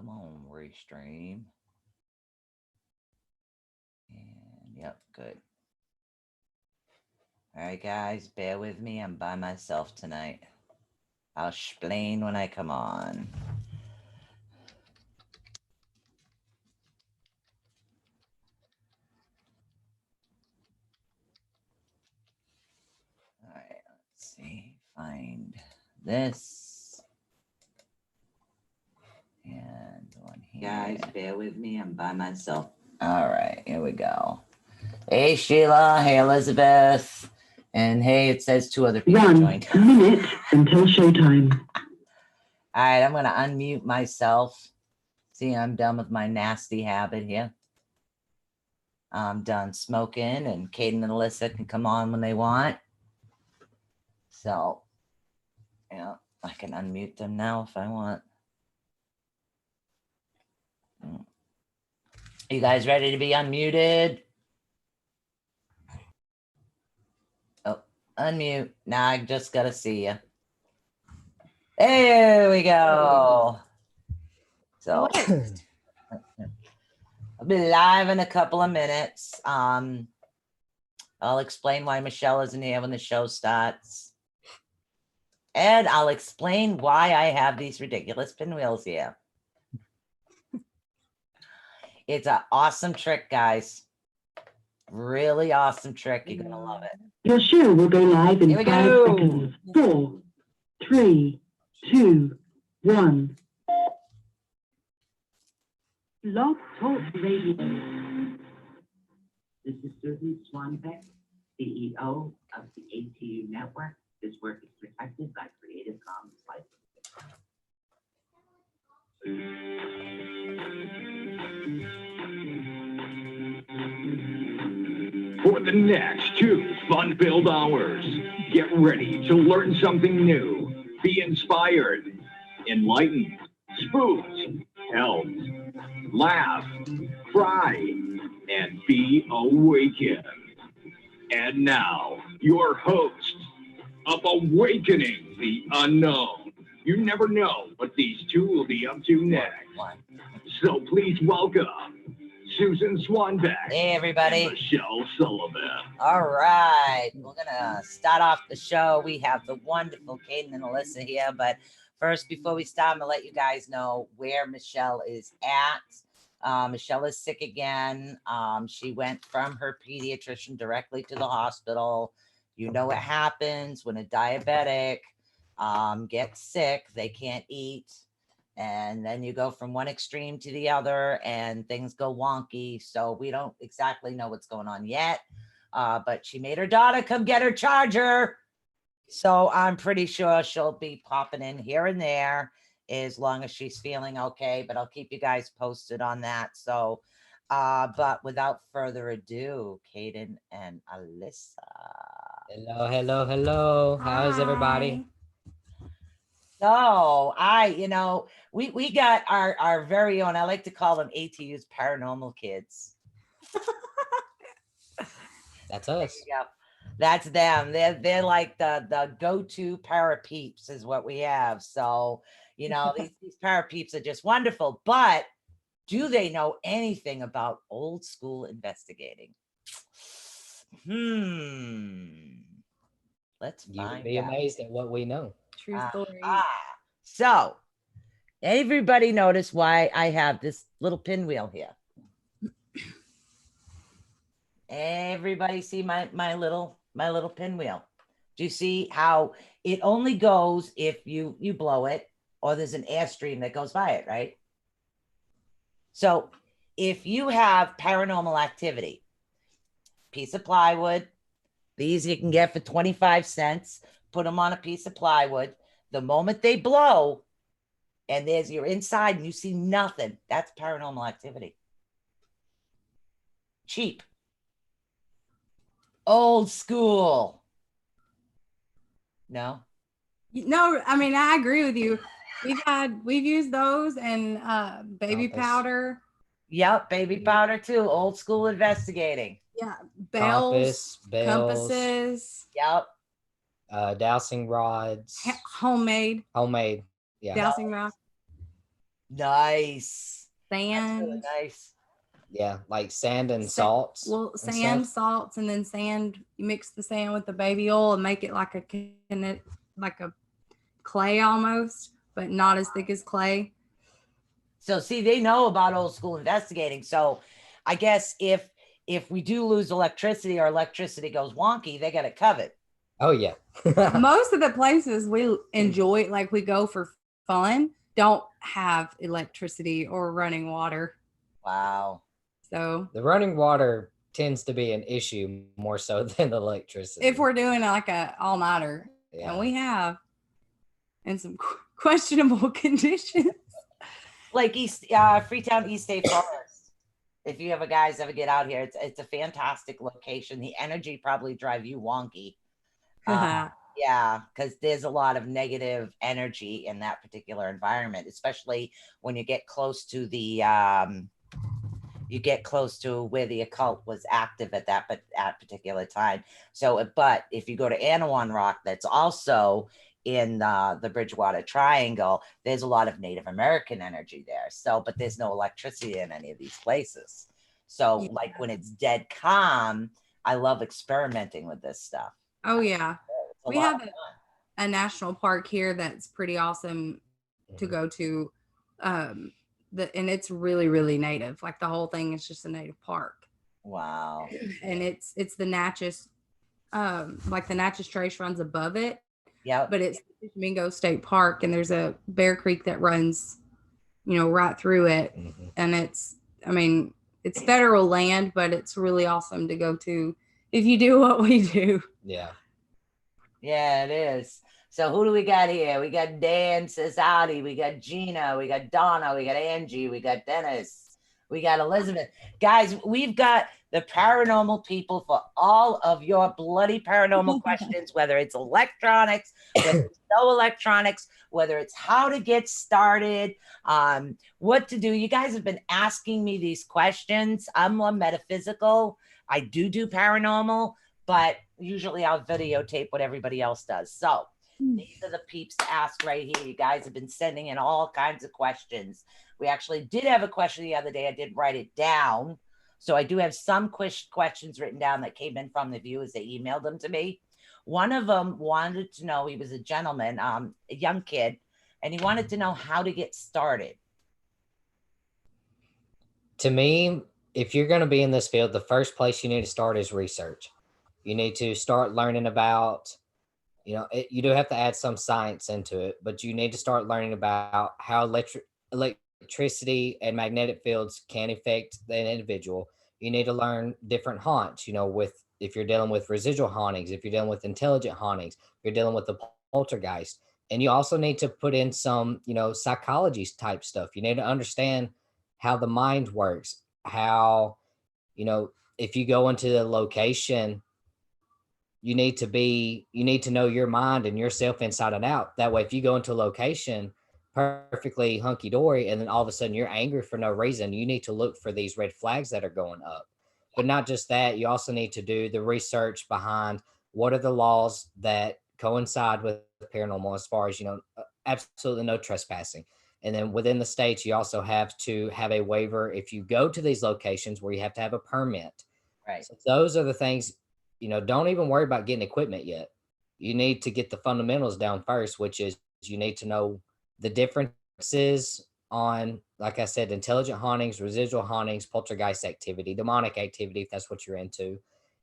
Come on, restream. And yep, good. All right, guys, bear with me. I'm by myself tonight. I'll explain when I come on. All right, let's see. Find this. And one here. Guys, bear with me. I'm by myself. All right, here we go. Hey, Sheila. Hey, Elizabeth. And hey, it says 2 other people joined. 1 minute until showtime. All right, I'm going to unmute myself. See, I'm done with my nasty habit here. I'm done smoking, and Caden and Alyssa can come on when they want. So, yeah, I can unmute them now if I want. You guys ready to be unmuted? Oh, unmute. Now I just got to see you. There we go. So I'll be live in a couple of minutes. I'll explain why Michelle isn't here when the show starts. And I'll explain why I have these ridiculous pinwheels here. It's an awesome trick, guys. Really awesome trick. You're going to love it. Your show will go live in 5 seconds. 4, 3, 2, 1. Blog Talk Radio. This is Susan Swanbeck, CEO of the ATU Network. This work is protected by Creative Commons license. For the next 2 fun-filled hours, get ready to learn something new, be inspired, enlightened, spooked, helped, laugh, cry, and be awakened. And now, your host of Awakening the Unknown. You never know what these 2 will be up to next. So please welcome Susan Swanbeck. Hey, everybody. And Michelle Sullivan. All right. We're going to start off the show. We have the wonderful Caden and Alyssa here. But first, before we start, I'm going to let you guys know where Michelle is at. Michelle is sick again. She went from her pediatrician directly to the hospital. You know what happens when a diabetic gets sick. They can't eat. And then you go from one extreme to the other and things go wonky. So we don't exactly know what's going on yet. But she made her daughter come get her charger. So I'm pretty sure she'll be popping in here and there as long as she's feeling okay. But I'll keep you guys posted on that. So, but without further ado, Caden and Alyssa. Hello, hello, hello. How's everybody? So we got our very own, I like to call them ATU's paranormal kids. That's us. Yep. That's them. They're like the go-to parapeeps is what we have. So, these parapeeps are just wonderful, but do they know anything about old school investigating? Let's find out. You'd be amazed at what we know. True story. So everybody notice why I have this little pinwheel here. Everybody see my little pinwheel. Do you see how it only goes if you blow it or there's an airstream that goes by it, right? So if you have paranormal activity, piece of plywood, these you can get for 25 cents, put them on a piece of plywood. The moment they blow and you're inside and you see nothing, that's paranormal activity. Cheap. Old school. No? No, I mean, I agree with you. We've used those and baby powder. Yep, baby powder too. Old school investigating. Yeah, bells, compasses. Yep. Dowsing rods. Homemade. Yeah. Dowsing rods. Nice. That's really Sand. nice. Yeah, like sand and Sa- salts. Well, and sand, stuff. salts, and then sand. You mix the sand with the baby oil and make it like like a clay almost, but not as thick as clay. So see, they know about old school investigating. So I guess if we do lose electricity or electricity goes wonky, they got it covered. Oh yeah. Most of the places we enjoy, like we go for fun, don't have electricity or running water. Wow. So The running water tends to be an issue more so than the electricity. if we're doing like a all nighter, Yeah. and we have in some questionable conditions. Like Freetown East State Forest. If you ever guys ever get out here, it's a fantastic location. The energy probably drive you wonky. Yeah, because there's a lot of negative energy in that particular environment, especially when you get close to the where the occult was active at that particular time. So, but if you go to Anawan Rock, that's also in the Bridgewater Triangle, there's a lot of Native American energy there. So, but there's no electricity in any of these places. So, Yeah. like when it's dead calm, I love experimenting with this stuff. Oh yeah, It's a we lot have of fun. a national park here that's pretty awesome to Mhm. go to. And it's really, really native. Like the whole thing is just a native park. Wow. And it's the Natchez, like the Natchez Trace runs above it, Yep. but it's Mingo State Park, and there's a Bear Creek that runs, right through it. Mhm. And it's federal land, but it's really awesome to go to if you do what we do. Yeah. Yeah, it is. So who do we got here? We got Dan says howdy. We got Gina. We got Donna. We got Angie. We got Dennis. We got Elizabeth. Guys, we've got the paranormal people for all of your bloody paranormal questions, whether it's electronics, whether it's no electronics, whether it's how to get started, what to do. You guys have been asking me these questions. I'm more metaphysical. I do paranormal, but usually I'll videotape what everybody else does. So these are the peeps to ask right here. You guys have been sending in all kinds of questions. We actually did have a question the other day. I did write it down. So I do have some questions written down that came in from the viewers. They emailed them to me. One of them wanted to know, he was a gentleman, a young kid, and he wanted to know how to get started. To me, if you're going to be in this field, the first place you need to start is research. You need to start learning about, you do have to add some science into it, but you need to start learning about how electricity and magnetic fields can affect the individual. You need to learn different haunts, if you're dealing with residual hauntings, if you're dealing with intelligent hauntings, if you're dealing with the poltergeist. And you also need to put in some, psychology type stuff. You need to understand how the mind works, how, if you go into the location, you need to know your mind and yourself inside and out. That way, if you go into a location perfectly hunky dory and then all of a sudden you're angry for no reason, you need to look for these red flags that are going up. But not just that, you also need to do the research behind what are the laws that coincide with paranormal, as far as, absolutely no trespassing. And then within the states, you also have to have a waiver if you go to these locations where you have to have a permit. Right. So those are the things, don't even worry about getting equipment yet. You need to get the fundamentals down first, which is you need to know the differences on, like I said, intelligent hauntings, residual hauntings, poltergeist activity, demonic activity, if that's what you're into.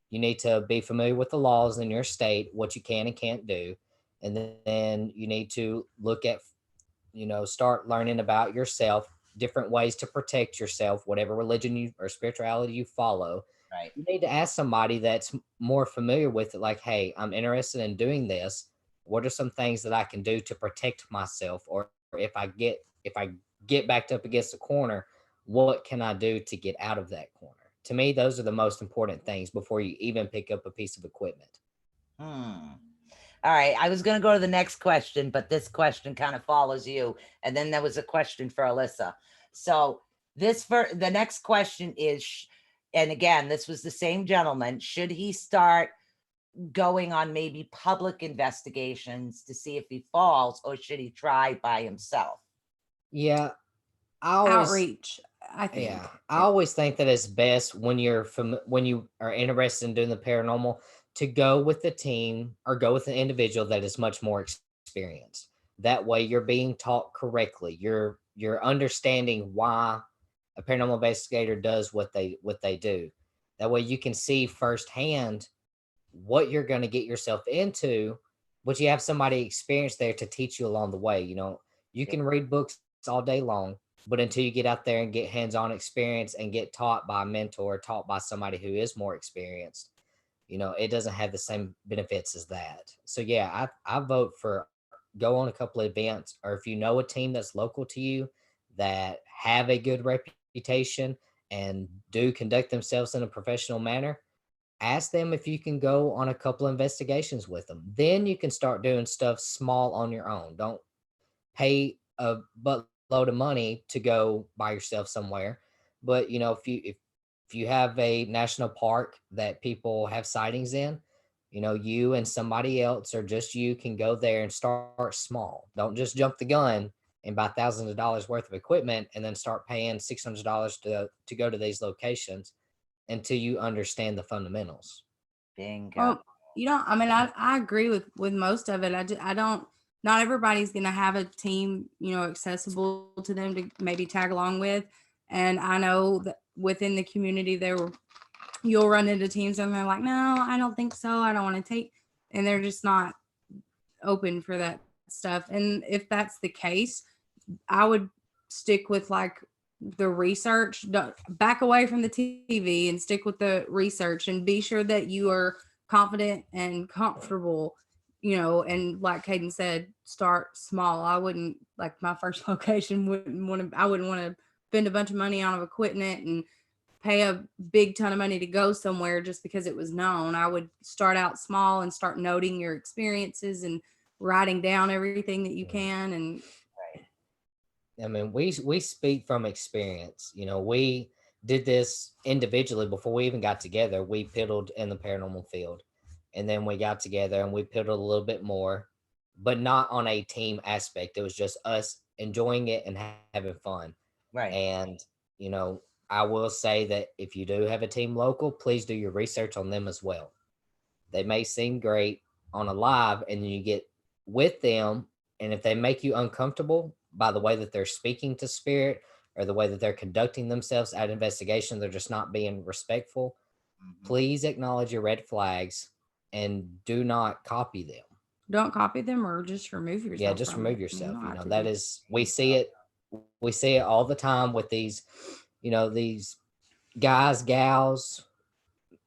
You need to be familiar with the laws in your state, what you can and can't do. And then you need to look at, start learning about yourself, different ways to protect yourself, whatever religion you or spirituality you follow. Right. You need to ask somebody that's more familiar with it, like, hey, I'm interested in doing this. What are some things that I can do to protect myself? Or if I get backed up against the corner, what can I do to get out of that corner? To me, those are the most important things before you even pick up a piece of equipment. All right, I was going to go to the next question, but this question kind of follows you. And then there was a question for Alyssa. So the next question is, and again, this was the same gentleman, should he start going on maybe public investigations to see if he falls, or should he try by himself? Yeah, I always, outreach, I think. yeah, I always think that it's best when when you are interested in doing the paranormal to go with a team or go with an individual that is much more experienced. That way, you're being taught correctly. You're understanding why a paranormal investigator does what they do. That way, you can see firsthand what you're going to get yourself into, but you have somebody experienced there to teach you along the way. You know, you can read books all day long, but until you get out there and get hands-on experience and get taught by a mentor, taught by somebody who is more experienced, you know, it doesn't have the same benefits as that. So yeah, I vote for go on a couple of events, or if you know a team that's local to you that have a good reputation and do conduct themselves in a professional manner, ask them if you can go on a couple investigations with them. Then you can start doing stuff small on your own. Don't pay a buttload of money to go by yourself somewhere. But you know, if you have a national park that people have sightings in, you know, you and somebody else or just you can go there and start small. Don't just jump the gun and buy thousands of dollars worth of equipment and then start paying $600 to go to these locations until you understand the fundamentals. Bingo. Well, you know, I mean, I agree with most of it. I don't. Not everybody's gonna have a team, you know, accessible to them to maybe tag along with. And I know that within the community, you'll run into teams and they're like, no, I don't think so. I don't want to take, and they're just not open for that stuff. And if that's the case, I would stick with like the research. Back away from the TV and stick with the research and be sure that you are confident and comfortable, you know. And like Caden said, start small. I wouldn't, like, my first location I wouldn't want to spend a bunch of money on equipment and pay a big ton of money to go somewhere just because it was known. I would start out small and start noting your experiences and writing down everything that you can. And I mean, we speak from experience. You know, we did this individually before we even got together. We piddled in the paranormal field, and then we got together and we piddled a little bit more, but not on a team aspect. It was just us enjoying it and having fun. Right. And you know, I will say that if you do have a team local, please do your research on them as well. They may seem great on a live, and then you get with them, and if they make you uncomfortable by the way that they're speaking to spirit or the way that they're conducting themselves at investigation, they're just not being respectful. Mhm. Please acknowledge your red flags and do not copy them. don't copy them or just remove yourself. Yeah, just from remove it. You yourself. don't You have know, to that do is, we see it all the time with these, you know, these guys, gals,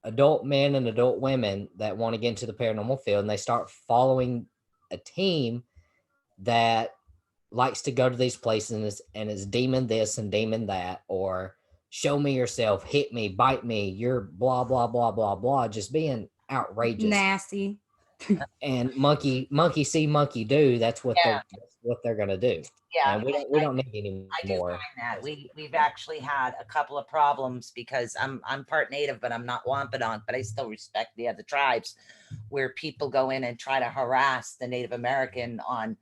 adult men and adult women that want to get into the paranormal field, and they start following a team that likes to go to these places and is demon this and demon that, or show me yourself, hit me, bite me, you're blah blah blah blah blah, just being outrageous. nasty. And monkey see, monkey do. That's what they're gonna do. Yeah. And we don't need any I do more. find that we've actually had a couple of problems because I'm part native, but I'm not Wampanoag, but I still respect the other tribes, where people go in and try to harass the Native American on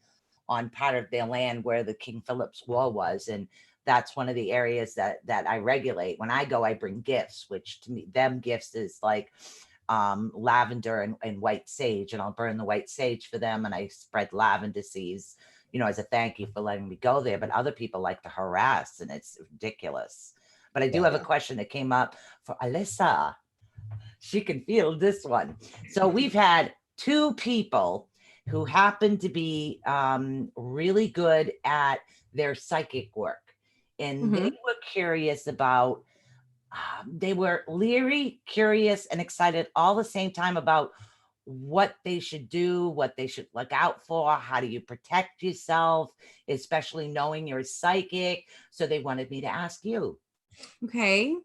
part of their land where the King Philip's War was. And that's one of the areas that I regulate. When I go, I bring gifts, which to me, them gifts is like lavender and white sage, and I'll burn the white sage for them, and I spread lavender seeds, you know, as a thank you for letting me go there. But other people like to harass, and it's ridiculous. But I do have a question that came up for Alyssa. She can feel this one. So we've had two people who happen to be really good at their psychic work, and they were curious about they were leery, curious, and excited all the same time about what they should do, what they should look out for, how do you protect yourself, especially knowing you're psychic. So they wanted me to ask you. Okay.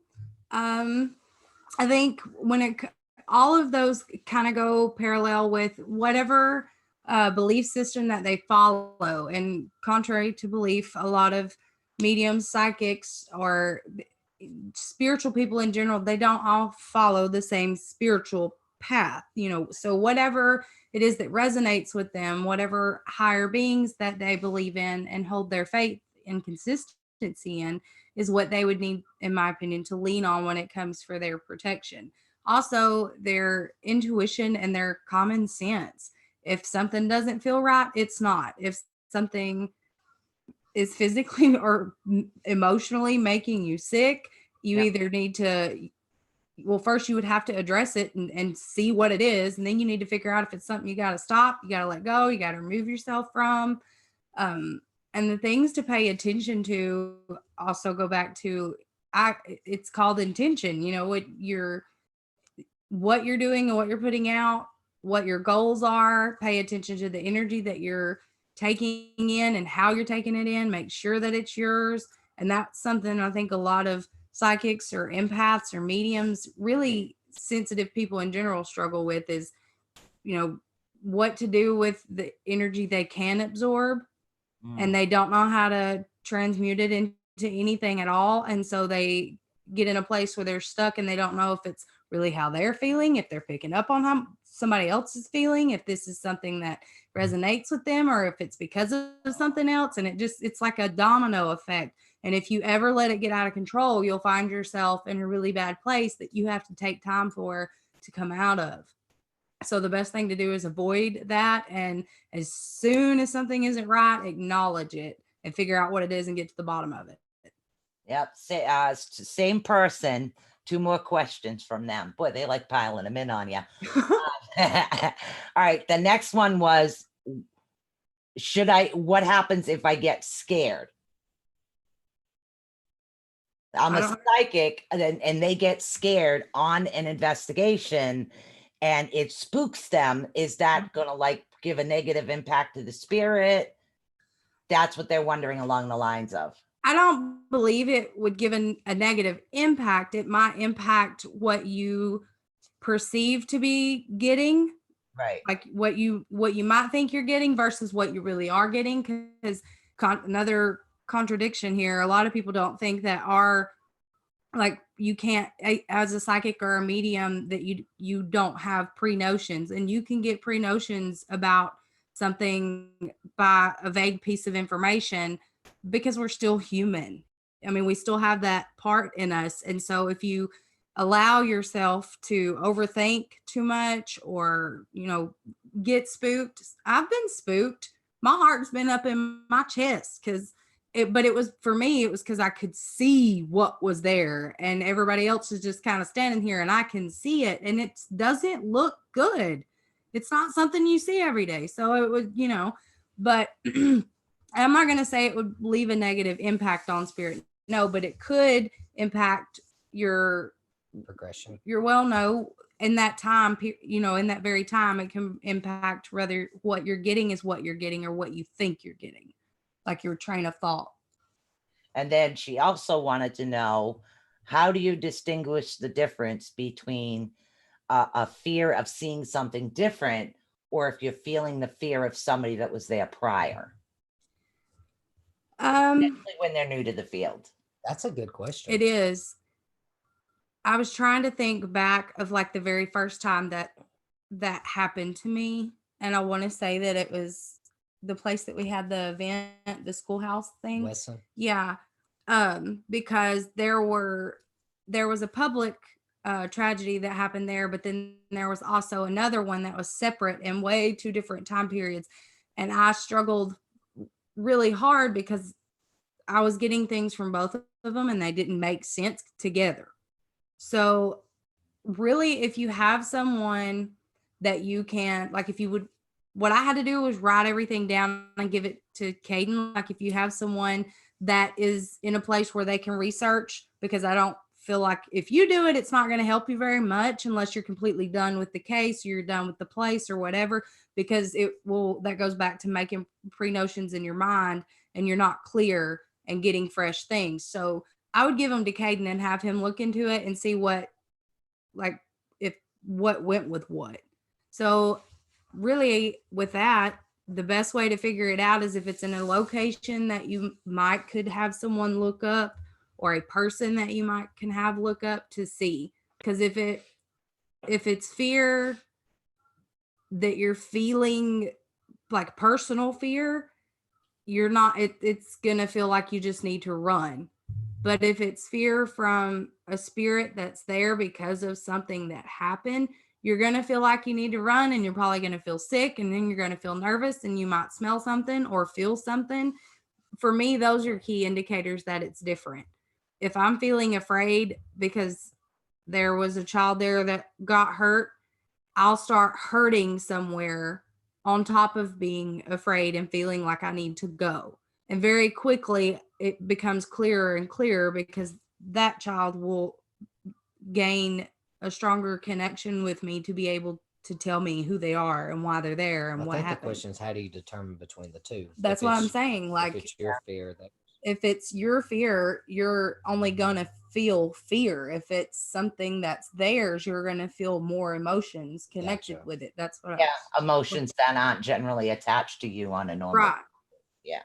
I think all of those kind of go parallel with whatever belief system that they follow. And contrary to belief, a lot of mediums, psychics, or spiritual people in general, they don't all follow the same spiritual path, you know. So whatever it is that resonates with them, whatever higher beings that they believe in and hold their faith and consistent deficiency in is what they would need, in my opinion, to lean on when it comes for their protection. Also, their intuition and their common sense. If something doesn't feel right, it's not. If something is physically or emotionally making you sick, you either need to, well, first you would have to address it and see what it is. And then you need to figure out if it's something you got to stop, you got to let go, you got to remove yourself from. And the things to pay attention to also go back to, it's called intention, you know, what you're doing and what you're putting out, what your goals are. Pay attention to the energy that you're taking in and how you're taking it in. Make sure that it's yours. And that's something I think a lot of psychics or empaths or mediums, really sensitive people in general, struggle with, is, you know, what to do with the energy they can absorb. And they don't know how to transmute it into anything at all. And so they get in a place where they're stuck and they don't know if it's really how they're feeling, if they're picking up on how somebody else is feeling, if this is something that resonates with them, or if it's because of something else. And it's like a domino effect. And if you ever let it get out of control, you'll find yourself in a really bad place that you have to take time for to come out of. So the best thing to do is avoid that. And as soon as something isn't right, acknowledge it and figure out what it is and get to the bottom of it. Yep. Same person. 2 more questions from them. Boy, they like piling them in on you. All right. The next one was, what happens if I get scared? I'm a psychic and they get scared on an investigation and it spooks them. Is that going to like give a negative impact to the spirit? That's what they're wondering along the lines of. I don't believe it would give a negative impact. It might impact what you perceive to be getting, right? Like what you might think you're getting versus what you really are getting. Because another contradiction here, a lot of people don't think that you can't, as a psychic or a medium, that you don't have pre-notions, and you can get pre-notions about something by a vague piece of information, because we're still human. I mean, we still have that part in us. And so if you allow yourself to overthink too much, or, you know, get spooked, I've been spooked. My heart's been up in my chest but it was, for me, it was because I could see what was there, and everybody else is just kind of standing here and I can see it, and it doesn't look good. It's not something you see every day. So it was, you know, but I'm not going to say it would leave a negative impact on spirit. No, but it could impact your progression. No, in that time, you know, in that very time, it can impact whether what you're getting is what you're getting or what you think you're getting, like your train of thought. And then she also wanted to know, how do you distinguish the difference between a fear of seeing something different, or if you're feeling the fear of somebody that was there prior? Especially when they're new to the field. That's a good question. It is. I was trying to think back of like the very first time that happened to me. And I want to say that it was the place that we had the event, the schoolhouse thing. Listen. Yeah. Because there was a public tragedy that happened there, but then there was also another one that was separate and way 2 different time periods. And I struggled really hard because I was getting things from both of them and they didn't make sense together. So really, if you have someone that you can, like, if you would, what I had to do was write everything down and give it to Caden. Like, if you have someone that is in a place where they can research, because I don't feel like if you do it, it's not going to help you very much unless you're completely done with the case, or you're done with the place or whatever, because that goes back to making pre-notions in your mind and you're not clear and getting fresh things. So I would give them to Caden and have him look into it and see what went with what. So really, with that, the best way to figure it out is if it's in a location that you could have someone look up, or a person that you can have look up to see. Because if it's fear that you're feeling, like personal fear, you're not, it's gonna feel like you just need to run. But if it's fear from a spirit that's there because of something that happened, you're gonna feel like you need to run, and you're probably gonna feel sick, and then you're gonna feel nervous, and you might smell something or feel something. For me, those are key indicators that it's different. If I'm feeling afraid because there was a child there that got hurt, I'll start hurting somewhere on top of being afraid and feeling like I need to go. And very quickly, it becomes clearer and clearer because that child will gain a stronger connection with me to be able to tell me who they are and why they're there and I what think the happened. question is, how do you determine between the two? That's If what I'm it's- saying. If Like, it's your fear that if it's your fear, you're only gonna feel fear. If it's something that's theirs, you're gonna feel more emotions connected Gotcha. with it. That's what Yeah, emotions that aren't generally attached to you on a normal. right. Yeah,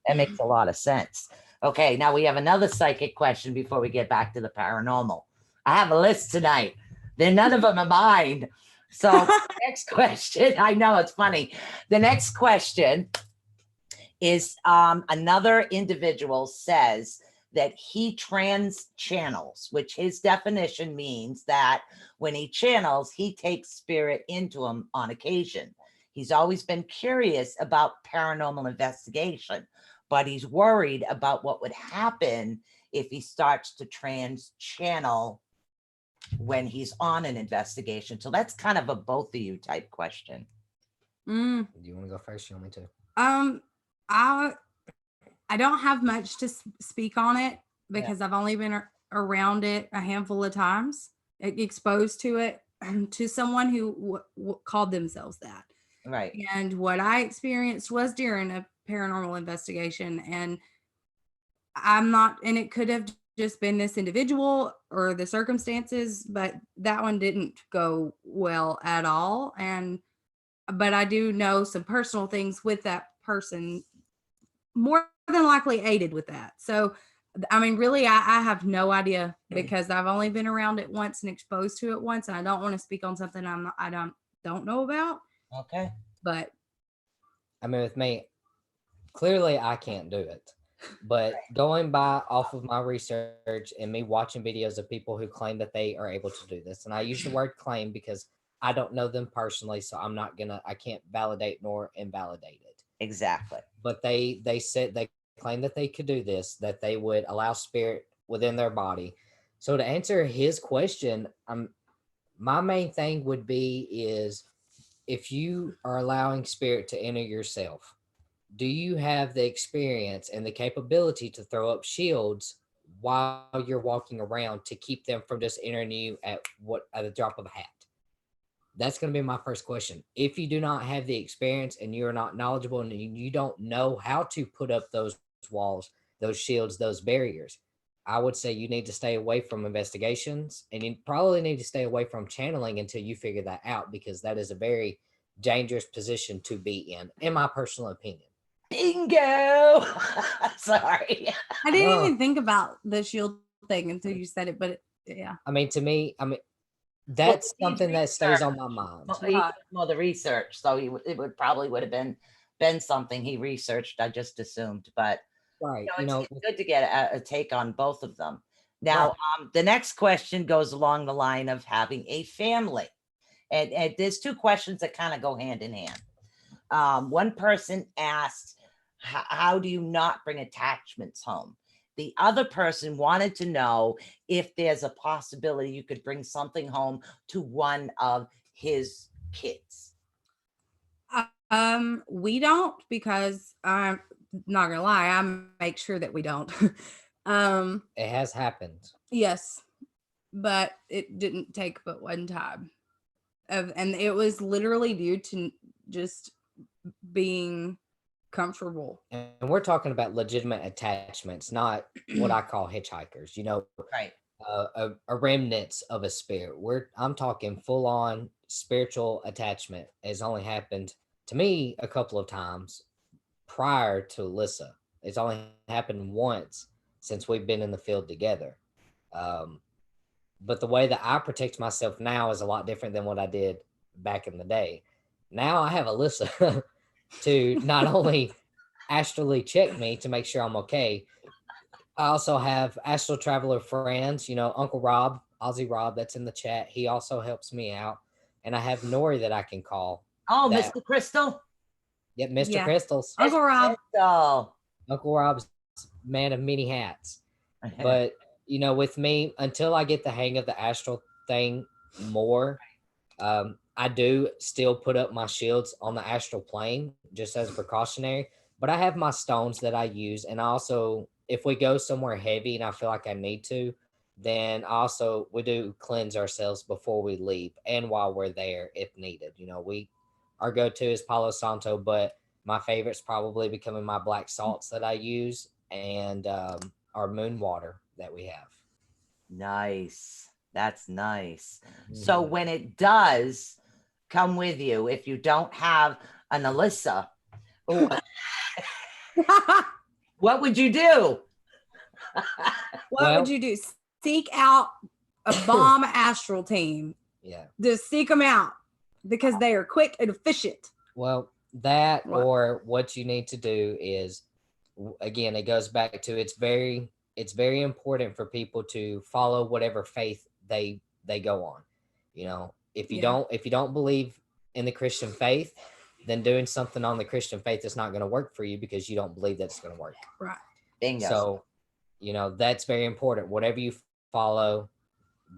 that makes a lot of sense. Okay, now we have another psychic question before we get back to the paranormal. I have a list tonight. None of them are mine. So next question, I know it's funny. The next question is another individual says that he trans channels, which his definition means that when he channels, he takes spirit into him on occasion. He's always been curious about paranormal investigation, but he's worried about what would happen if he starts to trans channel when he's on an investigation. So that's kind of a both of you type question. Mm, Do you want to go first? You want me to? I don't have much to speak on it because I've only been around it a handful of times, exposed to it to someone who called themselves that. Right. And what I experienced was during a paranormal investigation, and I'm not, and it could have just been this individual or the circumstances, but that one didn't go well at all. But I do know some personal things with that person, more than likely aided with that. So, I mean, really, I have no idea because I've only been around it once and exposed to it once, and I don't want to speak on something I don't know about. Okay. But I mean, with me, clearly I can't do it. But going by off of my research and me watching videos of people who claim that they are able to do this, and I use the word claim because I don't know them personally, so I can't validate nor invalidate it. Exactly. But they said they claim that they could do this, that they would allow spirit within their body. So to answer his question, my main thing would be is if you are allowing spirit to enter yourself, do you have the experience and the capability to throw up shields while you're walking around to keep them from just entering you at the drop of a hat? That's going to be my first question. If you do not have the experience and you're not knowledgeable and you don't know how to put up those walls, those shields, those barriers, I would say you need to stay away from investigations, and you probably need to stay away from channeling until you figure that out, because that is a very dangerous position to be in my personal opinion. Bingo. Sorry. I didn't even think about the shield thing until you said it, but yeah. I mean, to me, that's something that stays on my mind. Well, he did more the research, so it would probably would have been something he researched. I just assumed, but Right. it's good to get a take on both of them. Now, the next question goes along the line of having a family, and there's two questions that kind of go hand in hand. One person asked, "How do you not bring attachments home?" The other person wanted to know if there's a possibility you could bring something home to one of his kids. We don't, because I'm not gonna lie, I make sure that we don't. It has happened. Yes, but it didn't take but one time. And it was literally due to just being comfortable. And we're talking about legitimate attachments, not what I call hitchhikers, Right. A remnants of a spirit. I'm talking full on spiritual attachment has only happened to me a couple of times prior to Alyssa. It's only happened once since we've been in the field together. But the way that I protect myself now is a lot different than what I did back in the day. Now I have Alyssa to not only astrally check me to make sure I'm okay. I also have astral traveler friends, Uncle Rob, Aussie Rob, that's in the chat. He also helps me out. And I have Nori that I can call. Oh, That, Mr. Crystal. yep, Mr. Yeah. Crystals. Uncle Rob. Crystal. Uncle Rob's man of many hats. But with me, until I get the hang of the astral thing more, I do still put up my shields on the astral plane just as precautionary. But I have my stones that I use, and also if we go somewhere heavy and I feel like I need to, then also we do cleanse ourselves before we leave and while we're there if needed. Our go-to is Palo Santo, but my favorite's probably becoming my black salts that I use and our moon water that we have. Nice. That's nice. So when it does come with you, if you don't have an Alyssa, what would you do? What would you do? Seek out a bomb astral team. Yeah. Just seek them out because they are quick and efficient. Well, that or what you need to do is, again, it goes back to it's very important for people to follow whatever faith they go on. If you don't believe in the Christian faith, then doing something on the Christian faith is not going to work for you because you don't believe that's going to work. Right. Bingo. So, that's very important. Whatever you follow,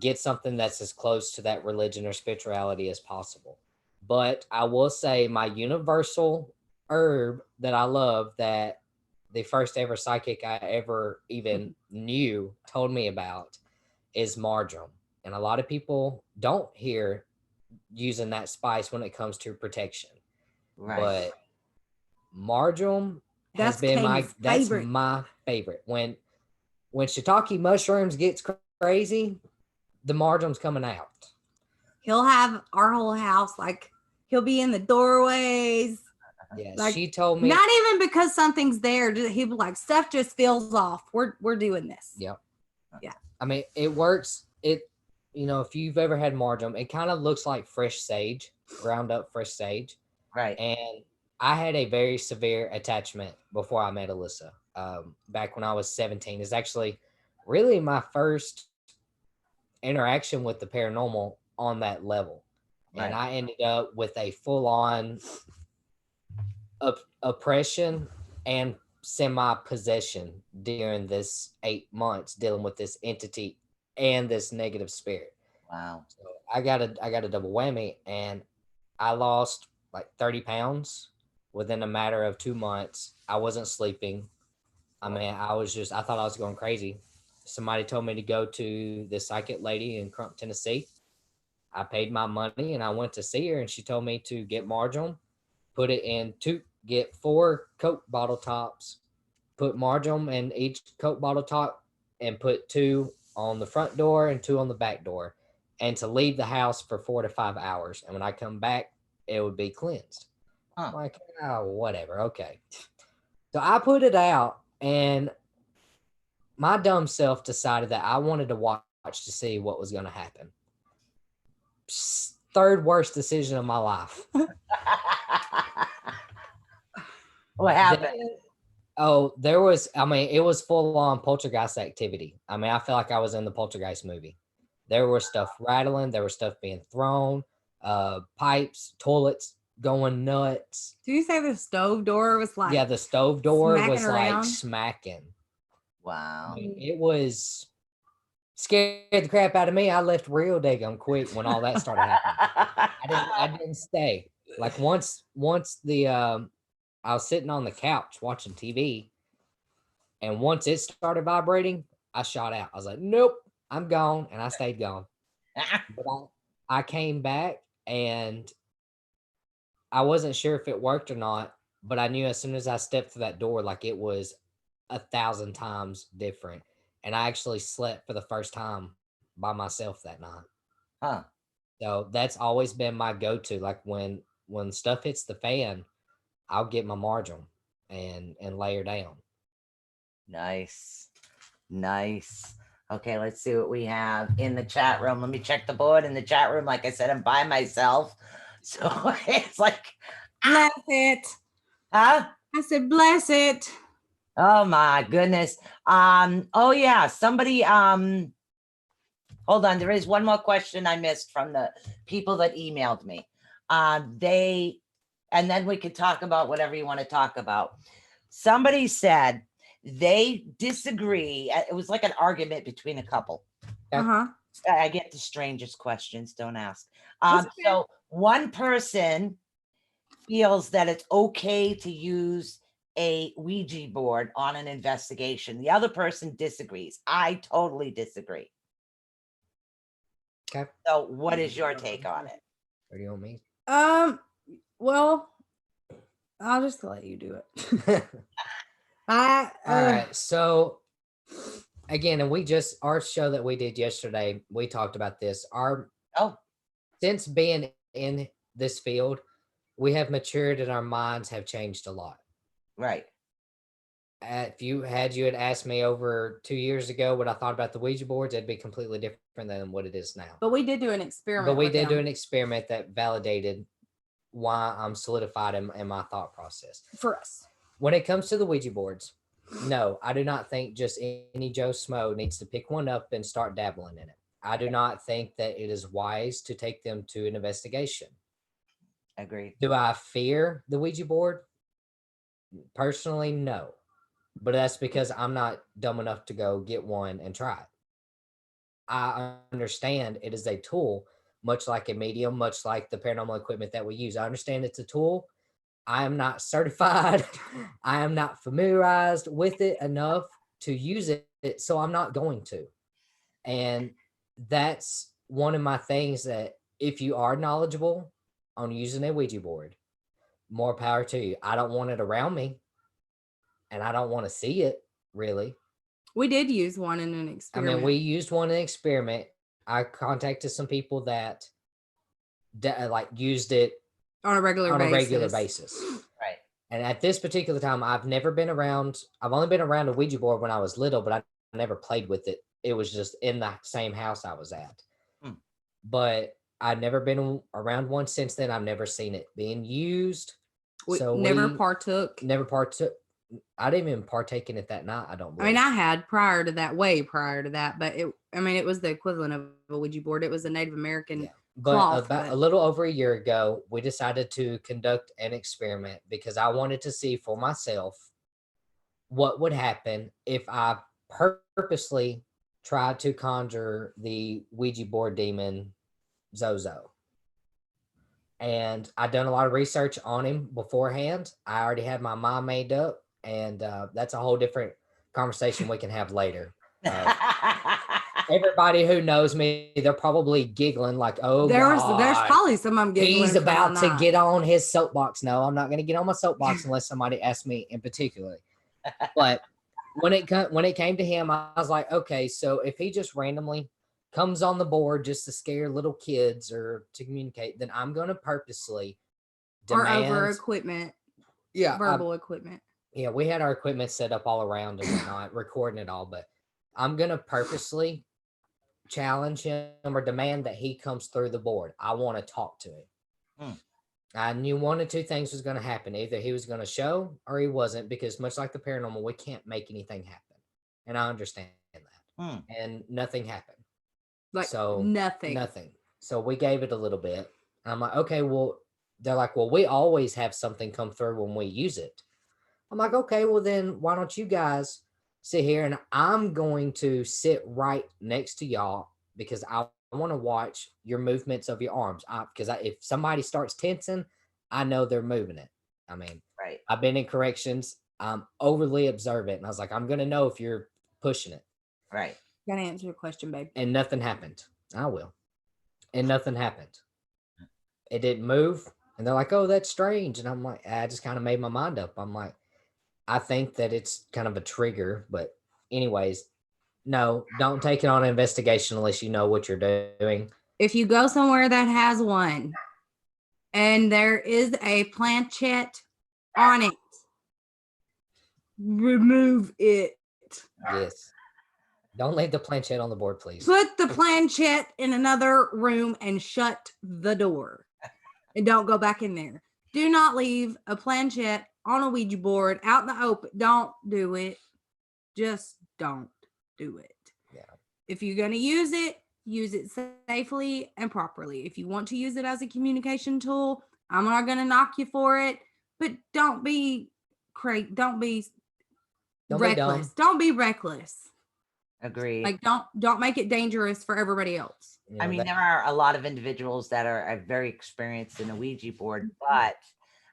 get something that's as close to that religion or spirituality as possible. But I will say my universal herb that I love, that the first ever psychic I ever even knew told me about, is marjoram. And a lot of people don't hear using that spice when it comes to protection. Right. But marjoram has been my favorite. When shiitake mushrooms gets crazy, the marjoram's coming out. He'll have our whole house, like he'll be in the doorways. Yeah, like, she told me. Not even because something's there. He'll be like, stuff just feels off. We're doing this. Yep. Yeah. I mean, it works. If you've ever had marjoram, it kind of looks like fresh sage, ground up fresh sage. Right. And I had a very severe attachment before I met Alyssa. Back when I was 17, is actually really my first interaction with the paranormal on that level. Right. And I ended up with a full-on oppression and semi-possession during this 8 months dealing with this entity and this negative spirit. Wow. So I got a double whammy, and I lost like 30 pounds within a matter of 2 months. I wasn't sleeping. I mean, I thought I was going crazy. Somebody told me to go to this psychic lady in Crump, Tennessee. I paid my money and I went to see her, and she told me to get marjoram, put it in get 4 Coke bottle tops, put marjoram in each Coke bottle top, and put 2 on the front door and 2 on the back door, and to leave the house for 4 to 5 hours. And when I come back, it would be cleansed. I'm like, oh, whatever. Okay. So I put it out, and my dumb self decided that I wanted to watch to see what was going to happen. Third worst decision of my life. What happened? It was full on poltergeist activity. I mean, I felt like I was in the Poltergeist movie. There was stuff rattling. There was stuff being thrown, pipes, toilets going nuts. Do you say the stove door was like? Yeah, the stove door was around? like smacking. Wow. I mean, it was scared the crap out of me. I left real daggum quick when all that started happening. I didn't stay. Like once I was sitting on the couch watching TV, and once it started vibrating, I shot out. I was like, nope, I'm gone. And I stayed gone. But I came back, and I wasn't sure if it worked or not, but I knew as soon as I stepped through that door, like it was 1,000 times different. And I actually slept for the first time by myself that night. Huh. So that's always been my go-to. Like when stuff hits the fan, I'll get my marjoram and lay her down. Nice. Okay, let's see what we have in the chat room. Let me check the board in the chat room. Like I said, I'm by myself. So it's like, Love it. huh? I said, bless it. Oh my goodness. Oh yeah, somebody, hold on. There is one more question I missed from the people that emailed me. And then we could talk about whatever you want to talk about. Somebody said they disagree. It was like an argument between a couple. Uh-huh. I get the strangest questions, don't ask. That's okay. So one person feels that it's okay to use a Ouija board on an investigation. The other person disagrees. I totally disagree. Okay. So what is your take on it? What do you want me? Well, I'll just let you do it. All right. So again, and our show that we did yesterday, we talked about this. Since being in this field, we have matured and our minds have changed a lot. Right. If you had asked me over 2 years ago what I thought about the Ouija boards, it'd be completely different than what it is now. But we did do an experiment. But we with did them. do an experiment that validated why I'm solidified in my thought process. For us. When it comes to the Ouija boards, no, I do not think just any Joe Smo needs to pick one up and start dabbling in it. I do not think that it is wise to take them to an investigation. Agree. Do I fear the Ouija board? Personally, no. But that's because I'm not dumb enough to go get one and try it. I understand it is a tool, much like a medium, much like the paranormal equipment that we use. I understand it's a tool. I am not certified. I am not familiarized with it enough to use it, so I'm not going to. And that's one of my things that if you are knowledgeable on using a Ouija board, more power to you. I don't want it around me, and I don't want to see it, really. We did use one in an experiment. I mean, we used one in an experiment. I contacted some people that like used it on a regular basis. Right. And at this particular time, I've only been around a Ouija board when I was little, but I never played with it. It was just in the same house I was at. But I've never been around one since then. I've never seen it being used. We Never partook. I didn't even partake in it that night, I don't believe. I mean, I had way prior to that, but it was the equivalent of a Ouija board. It was a Native American cloth. But a little over a year ago, we decided to conduct an experiment because I wanted to see for myself what would happen if I purposely tried to conjure the Ouija board demon Zozo. And I'd done a lot of research on him beforehand. I already had my mind made up, and that's a whole different conversation we can have later. Everybody who knows me, they're probably giggling like, "Oh, there's probably some of them giggling. He's about to get on his soapbox." No, I'm not going to get on my soapbox unless somebody asks me in particular. But when it came to him, I was like, okay, so if he just randomly comes on the board just to scare little kids or to communicate, then I'm going to purposely demand over equipment. Yeah, verbal equipment. Yeah, we had our equipment set up all around and whatnot, recording it all. But I'm going to purposely challenge him or demand that he comes through the board. I want to talk to him. I knew one or two things was going to happen. Either he was going to show or he wasn't, because much like the paranormal, we can't make anything happen. And I understand that. And nothing happened. Nothing. So we gave it a little bit. And I'm like, okay, well, they're like, well, we always have something come through when we use it. I'm like, okay, well then why don't you guys sit here and I'm going to sit right next to y'all because I want to watch your movements of your arms. Because if somebody starts tensing, I know they're moving it. I mean, right. I've been in corrections. I'm overly observant. And I was like, I'm going to know if you're pushing it. Right. Gotta answer your question, babe. And nothing happened. I will. And nothing happened. It didn't move. And they're like, oh, that's strange. And I'm like, I just kind of made my mind up. I'm like, I think that it's kind of a trigger. But anyways, no, don't take it on an investigation unless you know what you're doing. If you go somewhere that has one and there is a planchette on it, remove it. Yes. Don't leave the planchette on the board, please. Put the planchette in another room and shut the door. And don't go back in there. Do not leave a planchette on a Ouija board out in the open. Don't do it. Just don't do it. Yeah. If you're going to use it safely and properly. If you want to use it as a communication tool, I'm not going to knock you for it, but don't be crazy. Don't be reckless. Don't be reckless. Agreed. Like don't make it dangerous for everybody else. You know, I mean, there are a lot of individuals that are very experienced in a Ouija board, but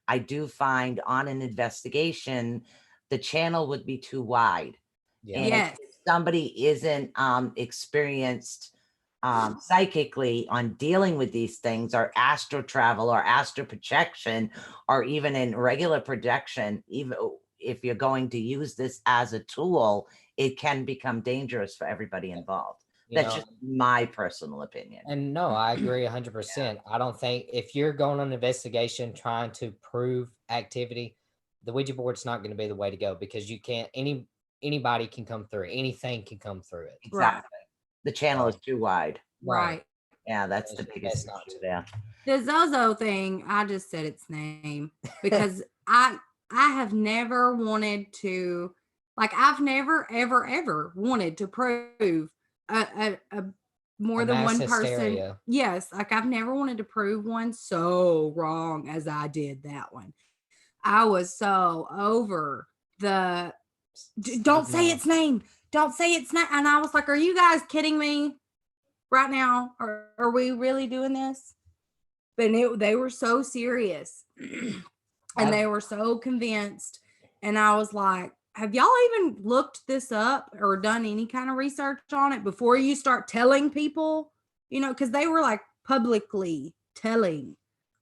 I do find on an investigation, the channel would be too wide. yeah. And Yes. if somebody isn't experienced psychically on dealing with these things, or astral travel or astral projection, or even in regular projection, even if you're going to use this as a tool, it can become dangerous for everybody involved. You That's know, just my personal opinion. and no, I agree 100%. I don't think if you're going on an investigation trying to prove activity, the Ouija board's not going to be the way to go, because you can't, anybody can come through it. Anything can come through it. Exactly. The channel is too wide. Right. Yeah, that's It's the biggest best not issue to. there. The Zozo thing, I just said its name because I have never wanted to, like, I've never ever wanted to prove a more A than mass one person. hysteria. Yes, like I've never wanted to prove one so wrong as I did that one. I was so over the don't say its name. Don't say its name. And I was like, are you guys kidding me right now? Are we really doing this? But they were so serious and they were so convinced. And I was like, have y'all even looked this up or done any kind of research on it before you start telling people? You know, because they were like publicly telling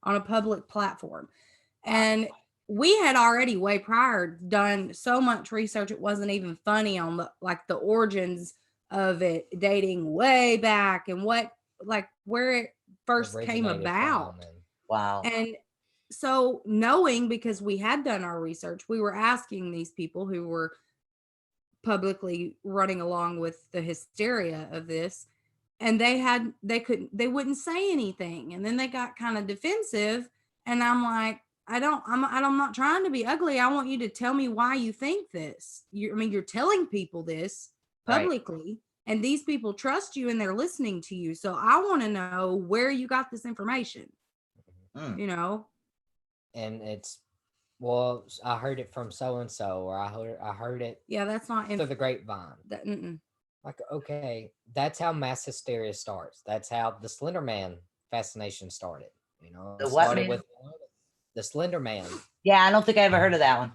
on a public platform. And we had already way prior done so much research, it wasn't even funny on the origins of it dating way back and where it first came Originated about. from, and Wow. And so knowing, because we had done our research, we were asking these people who were publicly running along with the hysteria of this, and they wouldn't say anything. And then they got kind of defensive. And I'm like, I'm not trying to be ugly. I want you to tell me why you think this. You're telling people this publicly, and these people trust you and they're listening to you. So I want to know where you got this information, you know? and it's, well, I heard it from so and so, or I heard it Yeah, that's not through the grapevine. Like, okay, that's how mass hysteria starts. That's how the Slender Man fascination started. You know, it started with the Slender Man. Yeah, I don't think I ever heard of that one.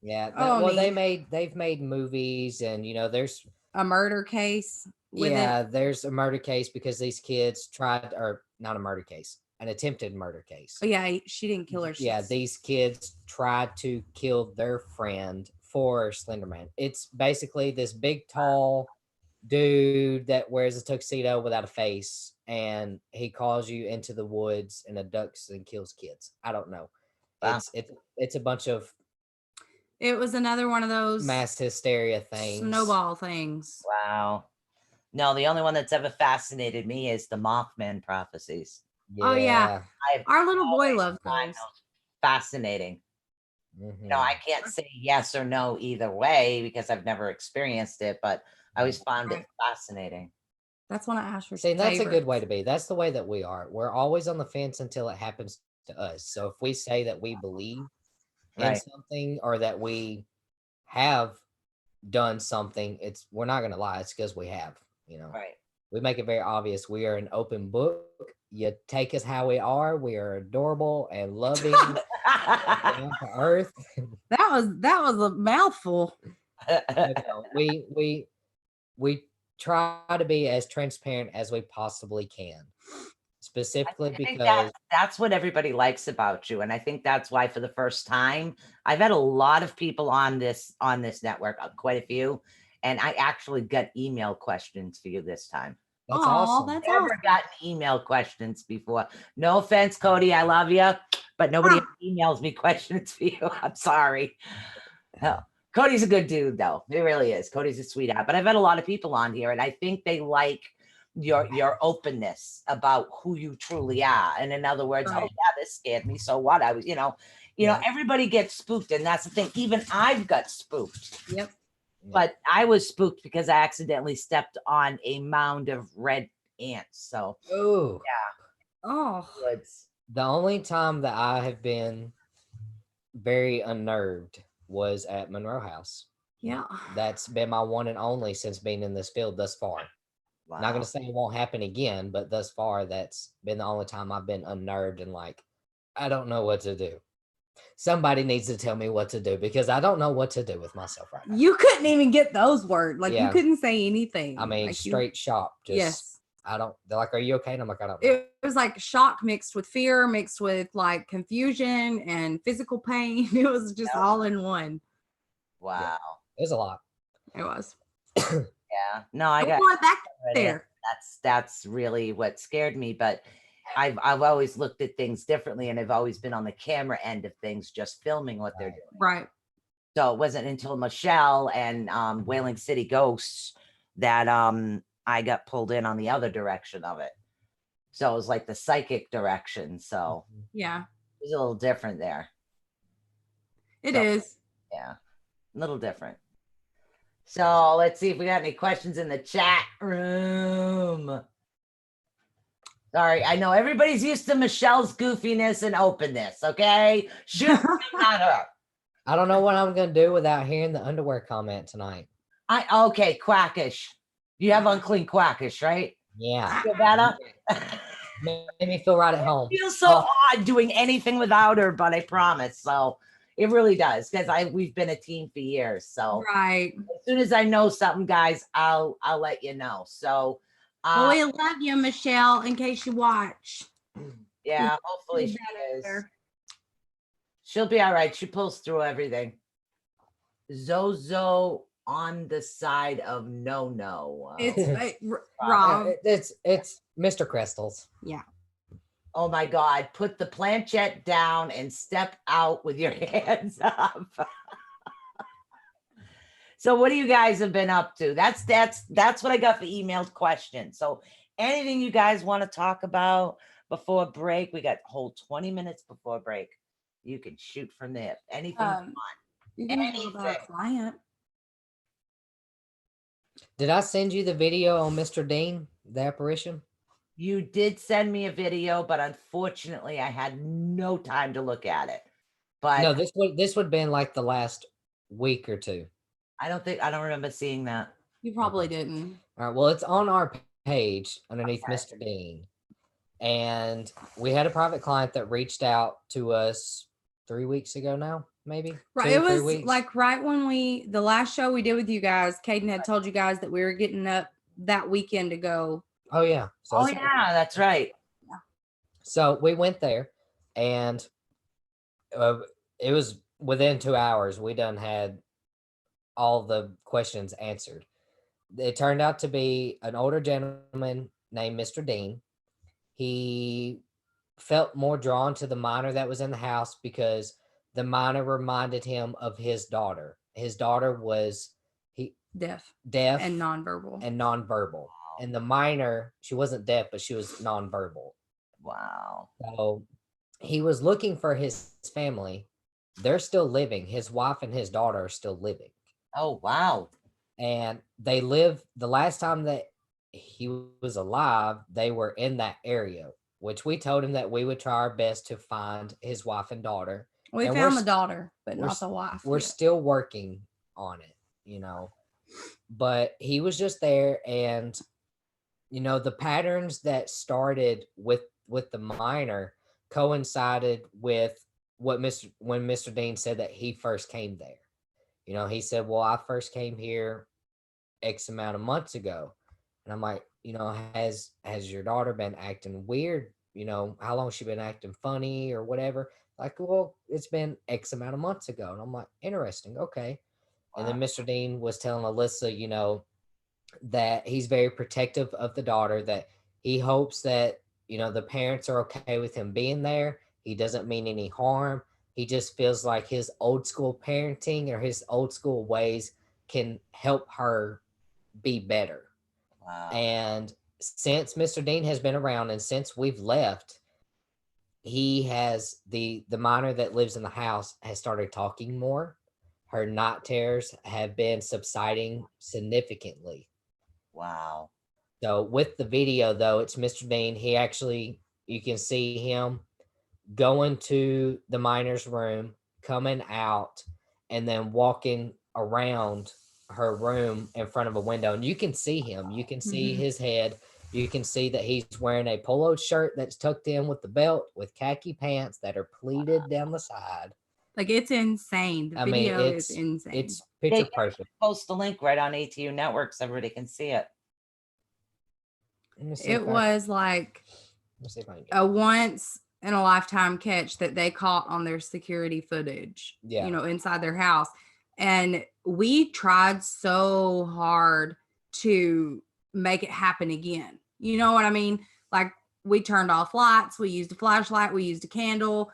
Yeah. Oh, well, neat. they've made movies, and there's A murder case with it. there's a murder case because these kids tried, or not a murder case, an attempted murder case. Oh, yeah, she didn't kill her. Yeah, these kids tried to kill their friend for Slenderman. It's basically this big, tall dude that wears a tuxedo without a face, and he calls you into the woods and abducts and kills kids. I don't know. Wow. It's a bunch of It was another one of those mass hysteria things. snowball things. Wow. No, the only one that's ever fascinated me is the Mothman prophecies. Oh, yeah. Our little boy loves those. Fascinating. Mm-hmm. You know, I can't say yes or no either way because I've never experienced it, but I always found it fascinating. That's when I asked for. See, that's a good way to be. That's the way that we are. We're always on the fence until it happens to us. So if we say that we believe in something, or that we have done something, we're not going to lie. It's because we have, Right. We make it very obvious. We are an open book. You take us how we are. We are adorable and loving down to earth. That was a mouthful. We try to be as transparent as we possibly can, specifically because that's what everybody likes about you. And I think that's why, for the first time, I've had a lot of people on this network, quite a few, and I actually got email questions for you this time. That's awesome. I've never gotten email questions before. No offense, Cody, I love you, but nobody emails me questions for you. I'm sorry. No. Cody's a good dude, though. He really is. Cody's a sweetheart. But I've had a lot of people on here, and I think they like your openness about who you truly are. And in other words, oh yeah, this scared me. So what? I was, You know, Yeah. everybody gets spooked, and that's the thing. Even I've got spooked. Yep. But I was spooked because I accidentally stepped on a mound of red ants. So Oh, Oh, woods. the only time that I have been very unnerved was at Monroe House. yeah. That's been my one and only since being in this field thus far. Wow. Not gonna say it won't happen again, but thus far that's been the only time I've been unnerved and like, I don't know what to do. Somebody needs to tell me what to do because I don't know what to do with myself right now. You couldn't even get those words. Like Yeah. you couldn't say anything. I mean, like straight shock. Just yes. I don't. They're like, "Are you okay?" And I'm like, "I don't know." It was like shock mixed with fear, mixed with like confusion and physical pain. It was just Yep. all in one. Wow. It was a lot. It was. Yeah. No, I Don't got want it back already. there. That's really what scared me. But I've always looked at things differently, and I've always been on the camera end of things, just filming what they're doing. Right. So it wasn't until Michelle and Whaling City Ghosts that I got pulled in on the other direction of it. So it was like the psychic direction. So Yeah. it was a little different there. It So- is. Yeah, a little different. So let's see if we got any questions in the chat room. Sorry, I know everybody's used to Michelle's goofiness and openness. Okay, shoot at her. I don't know what I'm gonna do without hearing the underwear comment tonight. Okay, quackish. You have unclean quackish, right? Yeah, Feel better? made me feel right at home. Feel so odd doing anything without her, but I promise. So it really does because we've been a team for years. So Right. as soon as I know something, guys, I'll let you know. So Well, we love you, Michelle, in case you watch. yeah, hopefully she is. Better. She'll be all right. She pulls through everything. Zozo on the side of no. It's Rob. It's Mr. Crystals. Yeah. Oh my God, put the planchette down and step out with your hands up. So what do you guys have been up to? That's what I got for emailed questions. So anything you guys want to talk about before break? We got a whole 20 minutes before break. You can shoot from there. Anything you want. You can talk about a Anything. client. Did I send you the video on Mr. Dean, the apparition? You did send me a video, but unfortunately I had no time to look at it. But No, this would have been like the last week or two. I don't remember seeing that. You probably didn't. All right. Well, it's on our page underneath Mr. Dean. And we had a private client that reached out to us 3 weeks ago now, maybe. Right. 2 It 3 was weeks. like right when the last show we did with you guys, Caden had told you guys that we were getting up that weekend to go. Oh, yeah. So Oh it's- yeah, that's right. So we went there and it was within 2 hours. We done had all the questions answered. It turned out to be an older gentleman named Mr. Dean. He felt more drawn to the minor that was in the house because the minor reminded him of his daughter. His daughter was Deaf deaf and nonverbal. and nonverbal. And the minor, she wasn't deaf, but she was nonverbal. Wow. So he was looking for his family. They're still living. His wife and his daughter are still living. Oh wow. And they live, the last time that he was alive, they were in that area, which we told him that we would try our best to find his wife and daughter. We and found we're the daughter, but we're not the wife. We're yet. still working on it, you know. But he was just there, and you know, the patterns that started with the minor coincided with when Mr. Dean said that he first came there. You know, he said, "Well, I first came here X amount of months ago." And I'm like, you know, has your daughter been acting weird? You know, how long she been acting funny or whatever? Like, well, it's been X amount of months ago. And I'm like, interesting, okay. And then Mr. Dean was telling Alyssa, you know, that he's very protective of the daughter, that he hopes that, you know, the parents are okay with him being there. He doesn't mean any harm. He just feels like his old school parenting or his old school ways can help her be better. Wow. And since Mr. Dean has been around and since we've left, he has the miner that lives in the house has started talking more. Her night terrors have been subsiding significantly. Wow. So with the video though, it's Mr. Dean. He actually, you can see him going to the miner's room, coming out, and then walking around her room in front of a window. And you can see him. You can see his head. You can see that he's wearing a polo shirt that's tucked in with the belt, with khaki pants that are pleated down the side. Like, it's insane. The I mean, video is insane. it's picture They perfect. post the link right on ATU Network so everybody can see it. Let me see It if I- was like let me see if I can get a once in a lifetime catch that they caught on their security footage, Yeah. you know, inside their house. And we tried so hard to make it happen again. You know what I mean? Like, we turned off lights, we used a flashlight, we used a candle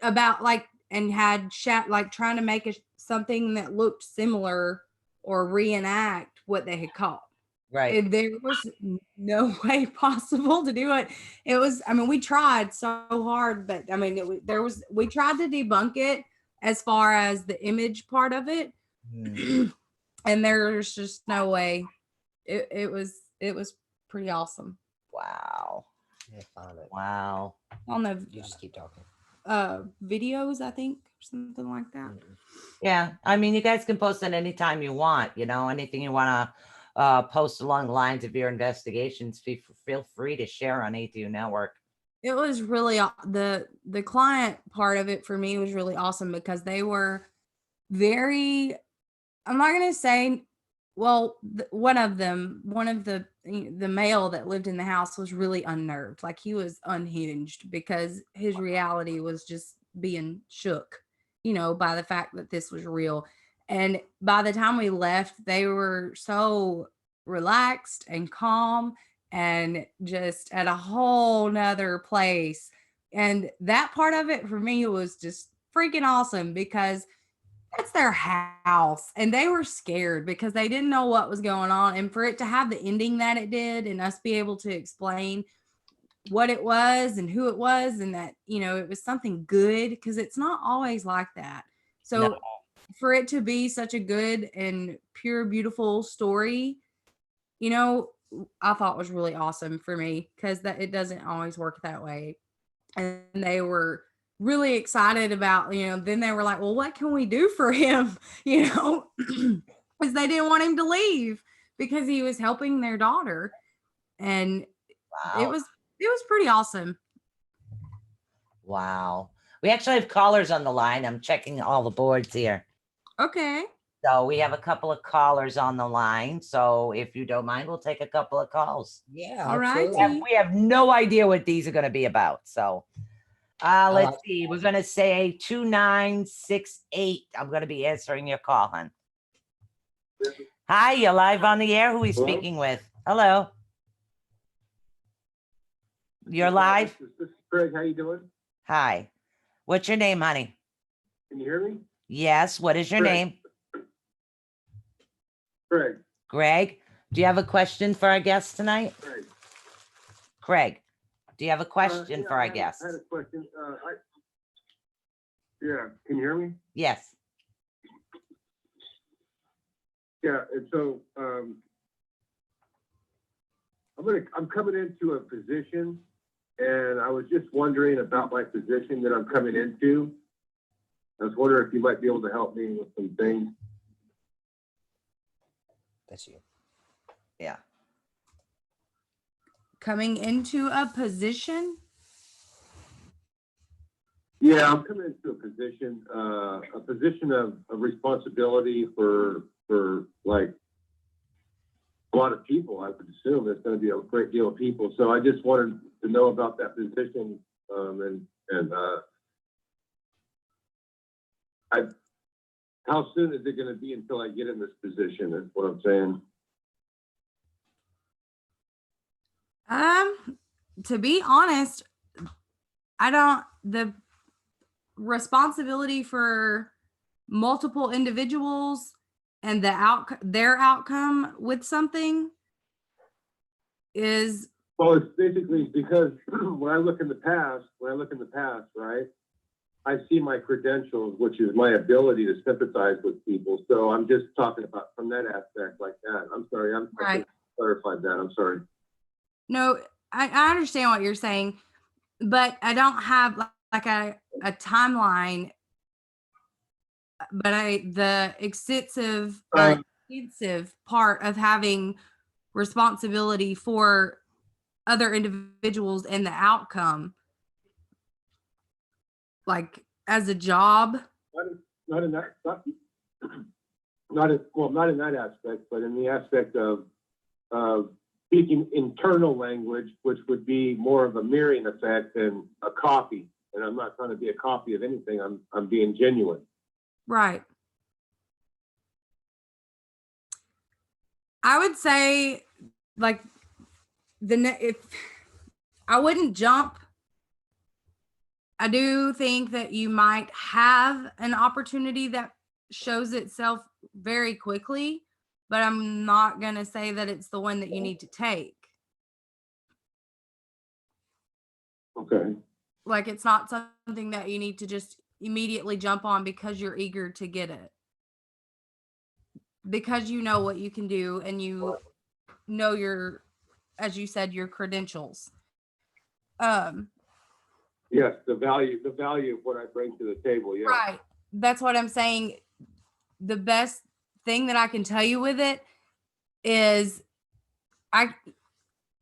and had like trying to make something that looked similar or reenact what they had caught. Right. And there was no way possible to do it. It was, I mean, we tried so hard, but I mean, we tried to debunk it as far as the image part of it. And there's just no way. It was pretty awesome. Wow. Yeah, find it. Wow. On the You just keep talking. videos, I think, or something like that. Yeah. I mean, you guys can post it anytime you want, you know, anything you want to post along the lines of your investigations, feel free to share on ATU Network. It was really the client part of it for me was really awesome because they were very, I'm not going to say, well, one of the male that lived in the house was really unnerved. Like, he was unhinged because his reality was just being shook, you know, by the fact that this was real. And by the time we left, they were so relaxed and calm and just at a whole nother place. And that part of it for me was just freaking awesome because it's their house and they were scared because they didn't know what was going on. And for it to have the ending that it did and us be able to explain what it was and who it was and that, you know, it was something good, because it's not always like that. So No. for it to be such a good and pure, beautiful story, you know, I thought was really awesome for me because that it doesn't always work that way. And they were really excited about, you know, then they were like, well, what can we do for him? You know, because they didn't want him to leave because he was helping their daughter. And it Wow. was pretty awesome. Wow. We actually have callers on the line. I'm checking all the boards here. Okay. So we have a couple of callers on the line. So if you don't mind, we'll take a couple of calls. Yeah. All absolutely. righty. We have no idea what these are going to be about. So let's like- see. We're going to say 2968. I'm going to be answering your call, hon. Hi, you're live on the air. Who are we speaking with? Hello. You're live. This is Craig. How you doing? Hi. What's your name, honey? Can you hear me? Yes. What is your Greg. name? Craig. Greg. Do you have a question for our guest tonight? Craig. Craig, do you have a question Yeah, for our I guest? had a question. Yeah, can you hear me? Yes. Yeah, and so I'm coming into a position, and I was just wondering about my position that I'm coming into. I was wondering if you might be able to help me with some things. That's you. Yeah. Coming into a position. Yeah, I'm coming into a position of responsibility for like a lot of people. I would assume there's going to be a great deal of people. So I just wanted to know about that position, how soon is it going to be until I get in this position? Is what I'm saying. To be honest, the responsibility for multiple individuals and their outcome with something is Well, it's basically because when I look in the past, right, I see my credentials, which is my ability to sympathize with people. So I'm just talking about from that aspect like that. I'm sorry. I Right. clarified that. I'm sorry. No, I understand what you're saying, but I don't have like a timeline. But the extensive part of having responsibility for other individuals and the outcome, like as a job. Not in that, not in that aspect, but in the aspect of speaking internal language, which would be more of a mirroring effect than a copy. And I'm not trying to be a copy of anything. I'm being genuine. Right. I would say like if I wouldn't jump. I do think that you might have an opportunity that shows itself very quickly, but I'm not going to say that it's the one that you need to take. Okay. Like it's not something that you need to just immediately jump on because you're eager to get it. Because you know what you can do and you know your, as you said, your credentials. Yes, the value of what I bring to the table. Yeah. Right. That's what I'm saying. The best thing that I can tell you with it is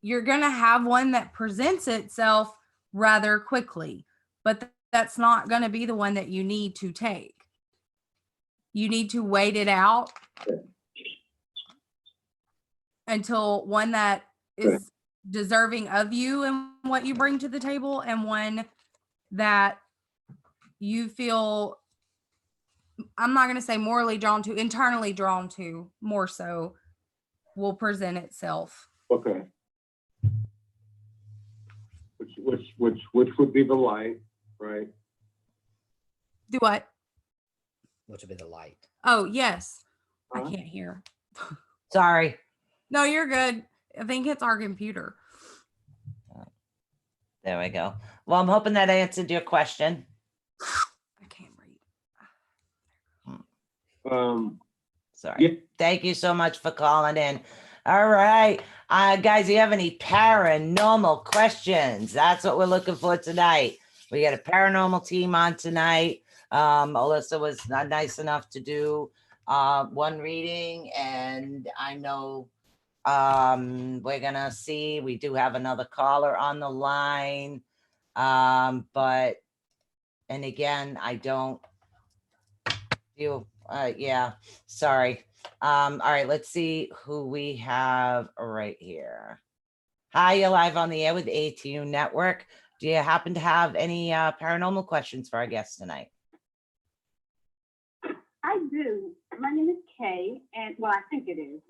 you're going to have one that presents itself rather quickly, but that's not going to be the one that you need to take. You need to wait it out until one that is deserving of you and what you bring to the table, and one that you feel, I'm not going to say morally drawn to, internally drawn to more so, will present itself. Okay. Which would be the light, right? Do what? Which would be the light. Oh, yes. I Huh? can't hear. Sorry. No, you're good. I think it's our computer. There we go. Well, I'm hoping that answered your question. I can't read. Sorry. Yeah. Thank you so much for calling in. All right. Guys, do you have any paranormal questions? That's what we're looking for tonight. We got a paranormal team on tonight. Alyssa was not nice enough to do one reading, and I know we're gonna see. We do have another caller on the line. But and again, I don't you yeah, sorry. All right, let's see who we have right here. Hi, you're live on the air with ATU Network. Do you happen to have any paranormal questions for our guests tonight? I do. My name is Kay, and well, I think it is.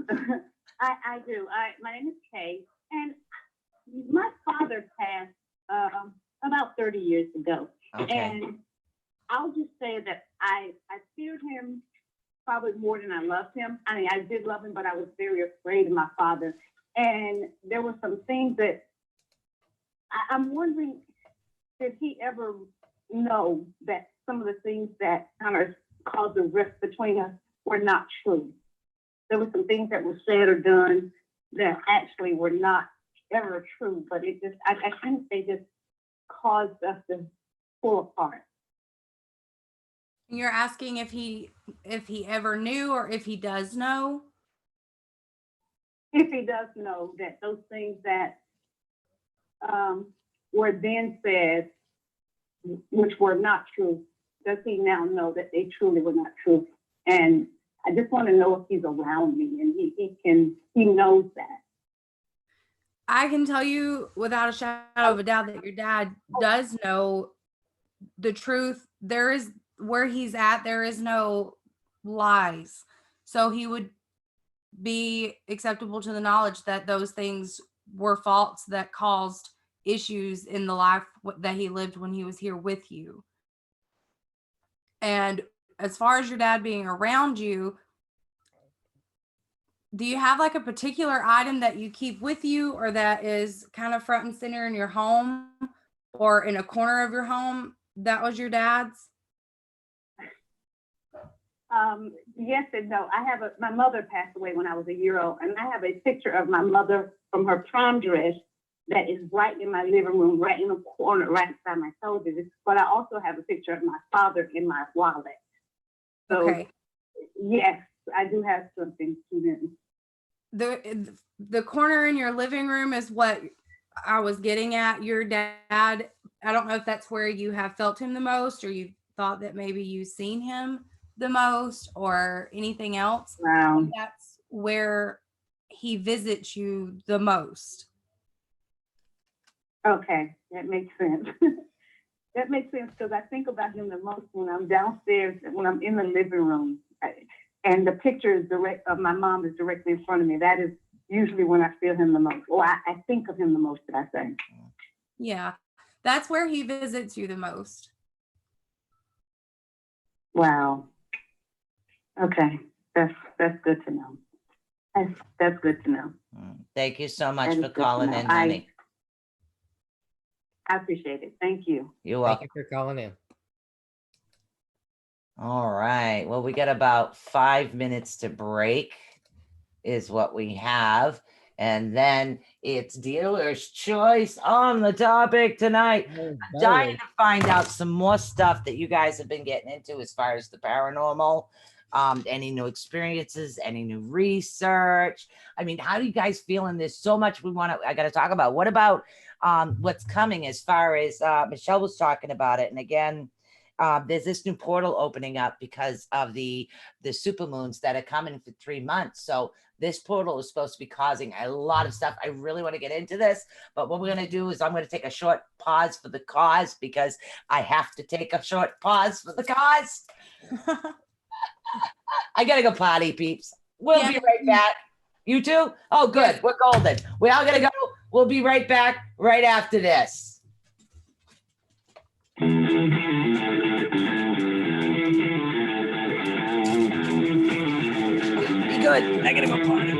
I do. My name is Kay, and my father passed about 30 years ago. Okay. And I'll just say that I feared him probably more than I loved him. I mean, I did love him, but I was very afraid of my father. And there were some things that I'm wondering, did he ever know that some of the things that kind of caused a rift between us were not true? There were some things that were said or done that actually were not ever true, but it just, I think they just caused us to pull apart. You're asking if he ever knew, or if he does know? If he does know that those things that were then said, which were not true, does he now know that they truly were not true? And I just want to know if he's around me and he knows that. I can tell you without a shadow of a doubt that your dad does know the truth. There is, where he's at, there is no lies. So he would be acceptable to the knowledge that those things were faults that caused issues in the life that he lived when he was here with you. And as far as your dad being around you, do you have like a particular item that you keep with you or that is kind of front and center in your home or in a corner of your home that was your dad's? Yes and no. My mother passed away when I was a year old, and I have a picture of my mother from her prom dress that is right in my living room, right in the corner, right beside my television. But I also have a picture of my father in my wallet. So, Okay. yes, I do have something to them. The corner in your living room is what I was getting at. Your dad, I don't know if that's where you have felt him the most, or you thought that maybe you've seen him the most, or anything else. Wow. That's where he visits you the most. Okay, that makes sense. That makes sense because I think about him the most when I'm downstairs, when I'm in the living room, and the picture is of my mom is directly in front of me. That is usually when I feel him the most, or I think of him the most, should I say. Yeah, that's where he visits you the most. Wow. Okay, that's good to know. That's good to know. Thank you so much That is for good to calling know. in, honey. I appreciate it. Thank you. You're Thank welcome. you for calling in. All right. Well, we got about 5 minutes to break is what we have. And then it's dealer's choice on the topic tonight. I'm dying to find out some more stuff that you guys have been getting into as far as the paranormal. Any new experiences, any new research? I mean, how do you guys feeling? There's so much I got to talk about. What about what's coming as far as Michelle was talking about it? And again, there's this new portal opening up because of the supermoons that are coming for 3 months. So this portal is supposed to be causing a lot of stuff. I really want to get into this, but what we're going to do is I'm going to take a short pause for the cause because I have to take a short pause for the cause. I got to go potty, peeps. We'll be right back. You too? Oh, good. We're golden. We all got to go. We'll be right back right after this. Be good. I got to go potty.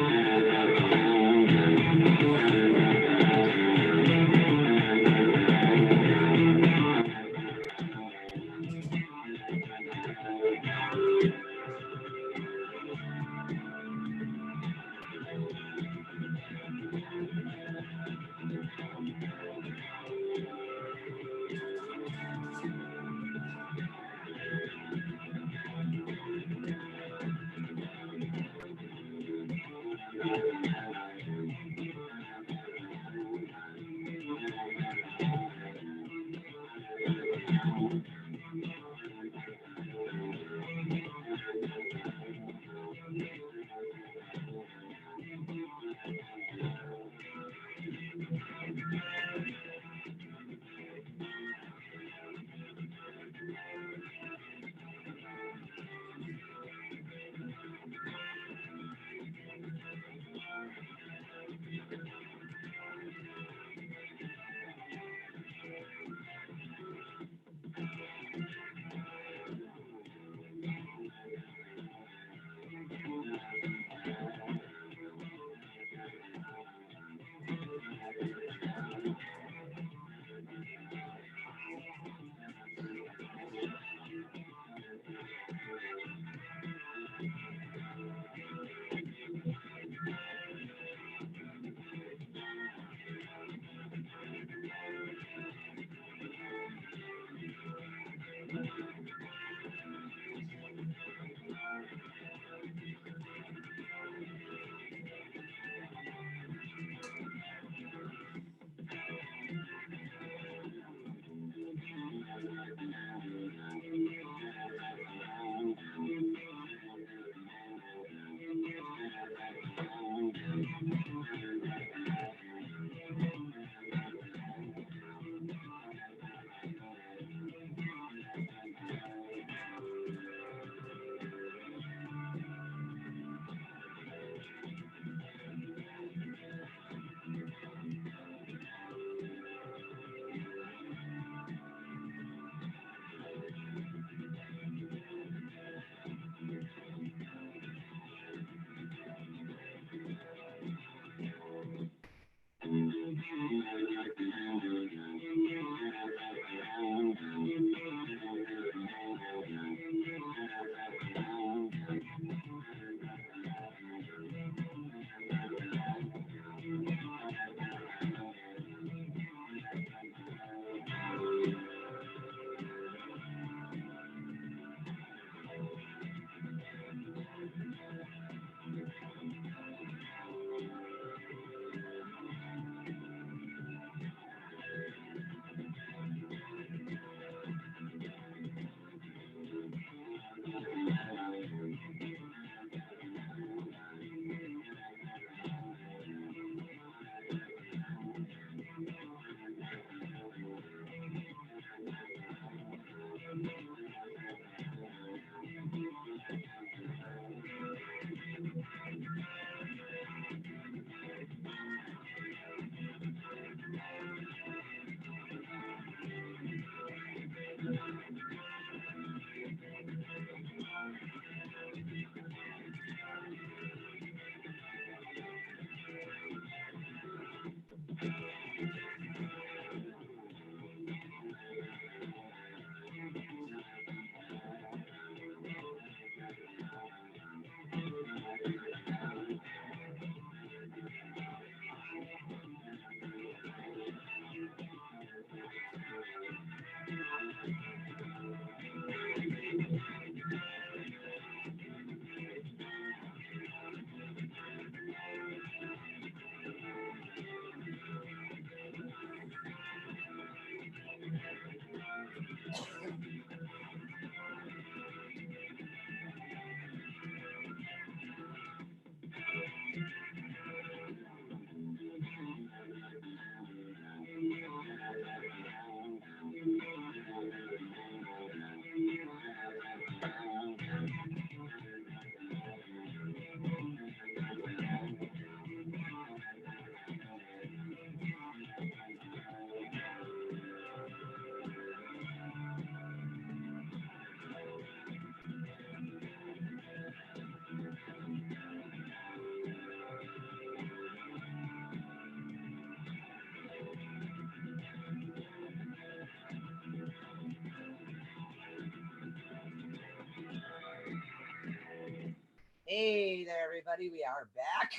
Hey there, everybody. We are back.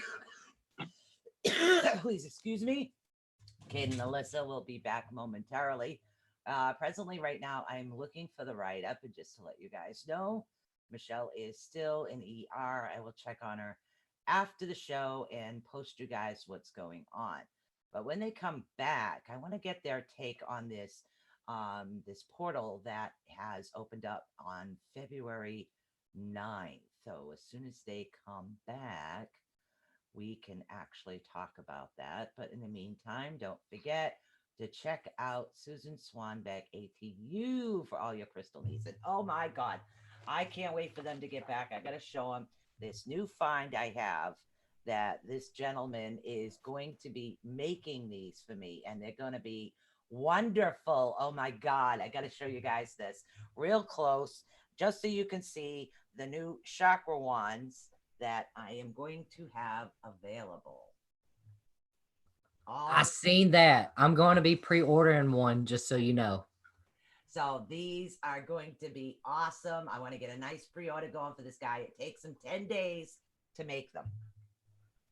Please excuse me. Kate and Alyssa will be back momentarily. Presently, right now, I'm looking for the write-up. And just to let you guys know, Michelle is still in ER. I will check on her after the show and post you guys what's going on. But when they come back, I want to get their take on this this portal that has opened up on February 9th. So as soon as they come back, we can actually talk about that. But in the meantime, don't forget to check out Susan Swanbeck ATU for all your crystal needs. And oh my God, I can't wait for them to get back. I got to show them this new find I have that this gentleman is going to be making these for me, and they're going to be wonderful. Oh my God, I got to show you guys this real close just so you can see the new chakra wands that I am going to have available. I seen that. I'm going to be pre-ordering one, just so you know. So these are going to be awesome. I want to get a nice pre-order going for this guy. It takes him 10 days to make them.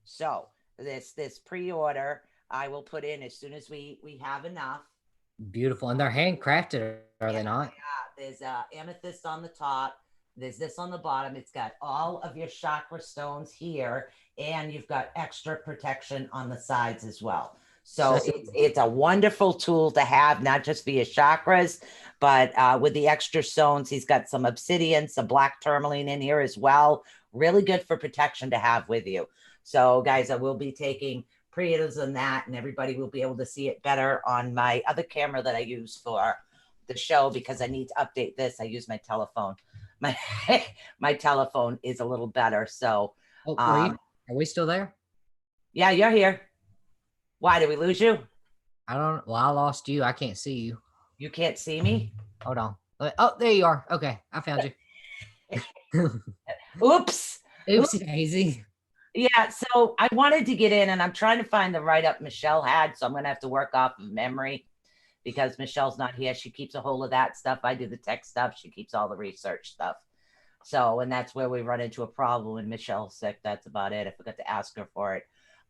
So this pre-order I will put in as soon as we have enough. Beautiful. And they're handcrafted, are they not? Yeah, there's amethyst on the top. There's this on the bottom. It's got all of your chakra stones here, and you've got extra protection on the sides as well. So it's a wonderful tool to have, not just for your chakras, but with the extra stones. He's got some obsidian, some black tourmaline in here as well. Really good for protection to have with you. So guys, I will be taking pre-orders on that, and everybody will be able to see it better on my other camera that I use for the show, because I need to update this. I use my telephone. My telephone is a little better. So are we still there? Yeah, you're here. Why, did we lose you? I don't. Well, I lost you. I can't see you. You can't see me? Hold on. Oh, there you are. Okay, I found you. Oops. Oopsie daisy. Yeah, so I wanted to get in, and I'm trying to find the write-up Michelle had, so I'm going to have to work off of memory because Michelle's not here. She keeps a hold of that stuff. I do the tech stuff. She keeps all the research stuff. So, and that's where we run into a problem when Michelle's sick. That's about it. I forgot to ask her for it.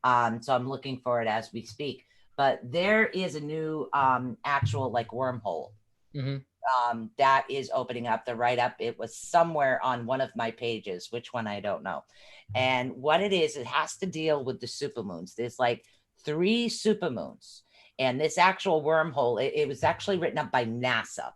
So I'm looking for it as we speak. But there is a new actual like wormhole that is opening up. The write-up, it was somewhere on one of my pages. Which one, I don't know. And what it is, it has to deal with the supermoons. There's like 3 supermoons. And this actual wormhole, it was actually written up by NASA.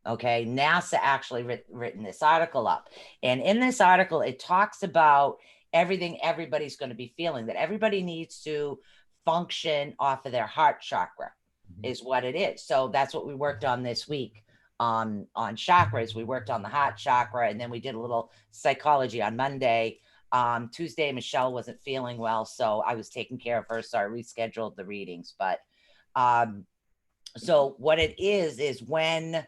Okay, NASA actually written this article up. And in this article, it talks about everything everybody's going to be feeling, that everybody needs to function off of their heart chakra is what it is. So that's what we worked on this week on chakras. We worked on the heart chakra, and then we did a little psychology on Monday. Tuesday, Michelle wasn't feeling well, so I was taking care of her, so I rescheduled the readings. But so what it is when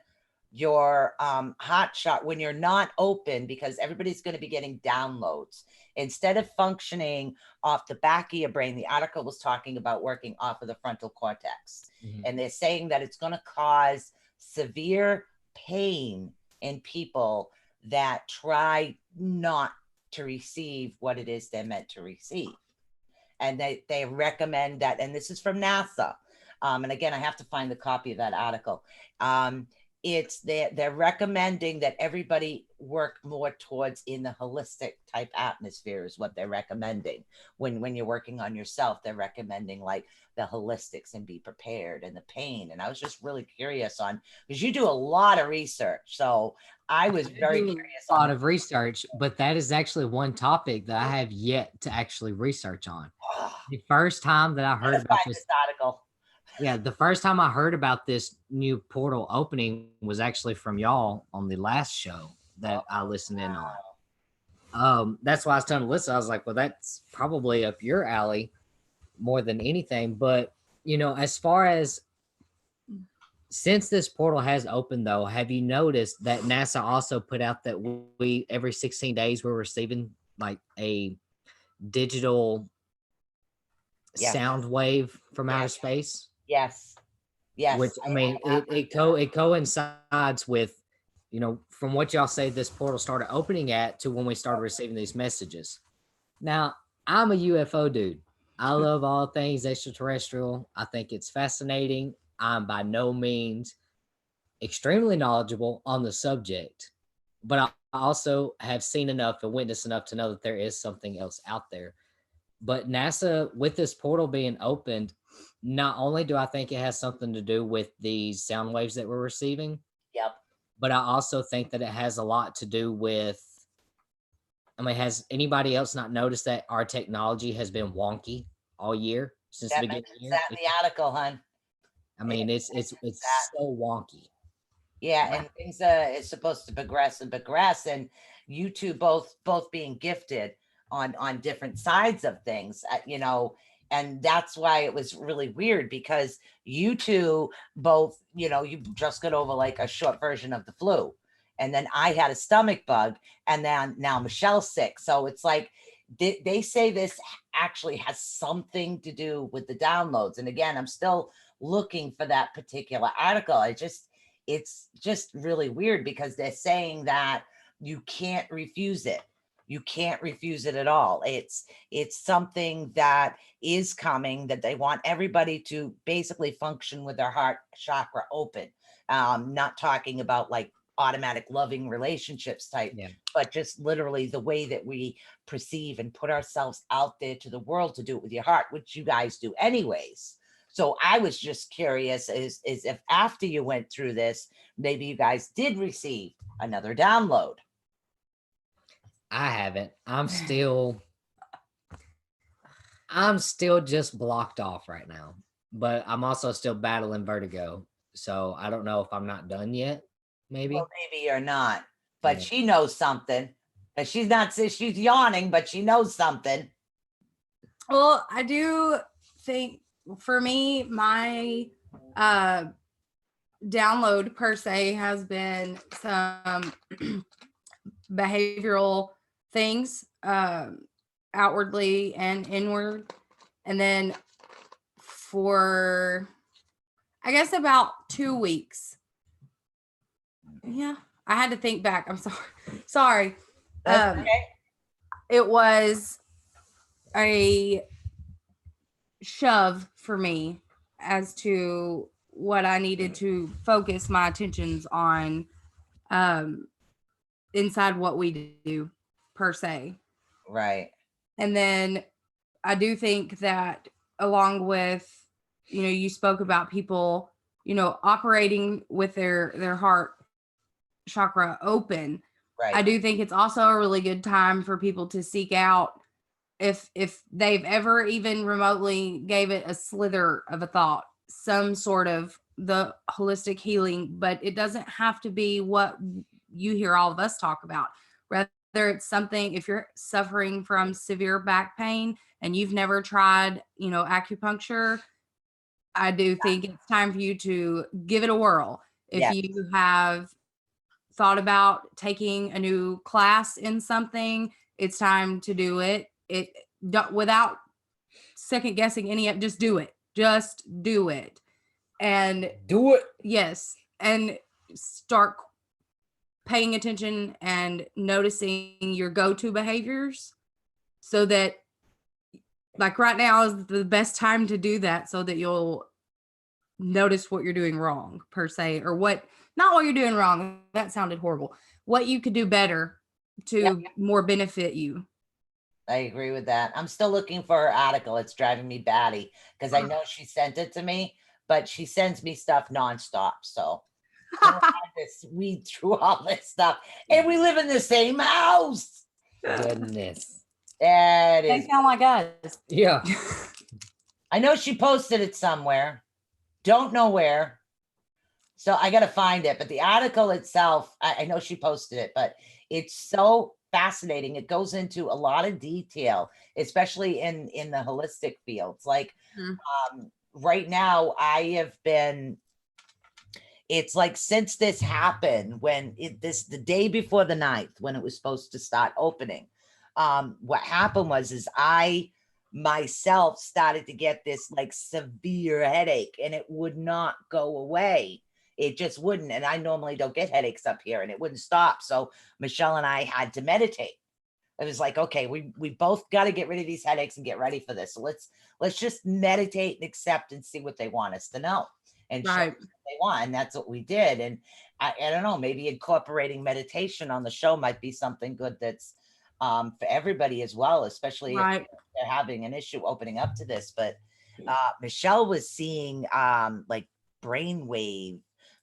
your heart chakra, when you're not open, because everybody's going to be getting downloads instead of functioning off the back of your brain. The article was talking about working off of the frontal cortex, and they're saying that it's going to cause severe pain in people that try not to receive what it is they're meant to receive. And they recommend that, and this is from NASA. And again, I have to find the copy of that article. It's they're recommending that everybody work more towards in the holistic type atmosphere is what they're recommending. When you're working on yourself, they're recommending like the holistics and be prepared and the pain. And I was just really curious on, because you do a lot of research. So I was very curious. A lot of research, but that is actually one topic that I have yet to actually research on. The first time that I heard about this article. Yeah, the first time I heard about this new portal opening was actually from y'all on the last show that I listened in on. That's why I was telling Alyssa, I was like, well, that's probably up your alley more than anything. But, you know, as far as since this portal has opened, though, have you noticed that NASA also put out that we every 16 days we're receiving like a digital sound wave from outer space? Yes. Which I mean, it coincides with, you know, from what y'all say this portal started opening at to when we started receiving these messages. Now, I'm a UFO dude. I love all things extraterrestrial. I think it's fascinating. I'm by no means extremely knowledgeable on the subject, but I also have seen enough and witnessed enough to know that there is something else out there. But NASA, with this portal being opened, not only do I think it has something to do with these sound waves that we're receiving, Yep. but I also think that it has a lot to do with, I mean, has anybody else not noticed that our technology has been wonky all year since the That beginning of the mentions year? that in the article, hon. I mean, it's that. so wonky. Yeah, and things is supposed to progress and progress, and you two both being gifted on different sides of things, you know, and that's why it was really weird because you two both, you know, you just got over like a short version of the flu, and then I had a stomach bug, and then now Michelle's sick, so it's like they say this actually has something to do with the downloads, and again, I'm still looking for that particular article. It's just really weird because they're saying that you can't refuse it. You can't refuse it at all. It's something that is coming, that they want everybody to basically function with their heart chakra open. Not talking about like automatic loving relationships type, Yeah. but just literally the way that we perceive and put ourselves out there to the world to do it with your heart, which you guys do anyways. So I was just curious is if after you went through this, maybe you guys did receive another download. I haven't. I'm still just blocked off right now. But I'm also still battling vertigo. So I don't know if I'm not done yet. Maybe. Well, maybe you're not, but Yeah. she knows something. And she's not, she's yawning, but she knows something. Well, I do think for me, my download per se has been some behavioral things, outwardly and inward. And then for, I guess, about 2 weeks. Yeah, I had to think back. I'm sorry. Sorry. That's okay. It was a shove for me as to what I needed to focus my attentions on, inside what we do per se. Right. And then I do think that along with, you know, you spoke about people, you know, operating with their heart chakra open. Right. I do think it's also a really good time for people to seek out, if they've ever even remotely gave it a slither of a thought, some sort of the holistic healing, but it doesn't have to be what you hear all of us talk about. Rather, it's something, if you're suffering from severe back pain and you've never tried, you know, acupuncture, I do think it's time for you to give it a whirl. If Yeah. you have thought about taking a new class in something, it's time to do it. Without second guessing any of, just do it. Just do it. And Do it. yes, and start paying attention and noticing your go-to behaviors, so that, like, right now is the best time to do that, so that you'll notice what you're doing wrong per se, or not what you're doing wrong. That sounded horrible. What you could do better to more benefit you. I agree with that. I'm still looking for her article. It's driving me batty because I know she sent it to me, but she sends me stuff nonstop. So I just weed through all this stuff. And we live in the same house. Goodness. That They is. sound like us. Yeah. I know she posted it somewhere. Don't know where. So I got to find it. But the article itself, I know she posted it, but it's so fascinating. It goes into a lot of detail, especially in the holistic fields. Like right now, I have been, it's like since this happened, when the day before the 9th, when it was supposed to start opening, what happened is I myself started to get this like severe headache and it would not go away. It just wouldn't. And I normally don't get headaches up here, and it wouldn't stop. So Michelle and I had to meditate. It was like, okay, we both got to get rid of these headaches and get ready for this. So let's just meditate and accept and see what they want us to know and show us Right. what they want. And that's what we did. And I don't know, maybe incorporating meditation on the show might be something good that's for everybody as well, especially if Right. they're having an issue opening up to this. But Michelle was seeing like brainwave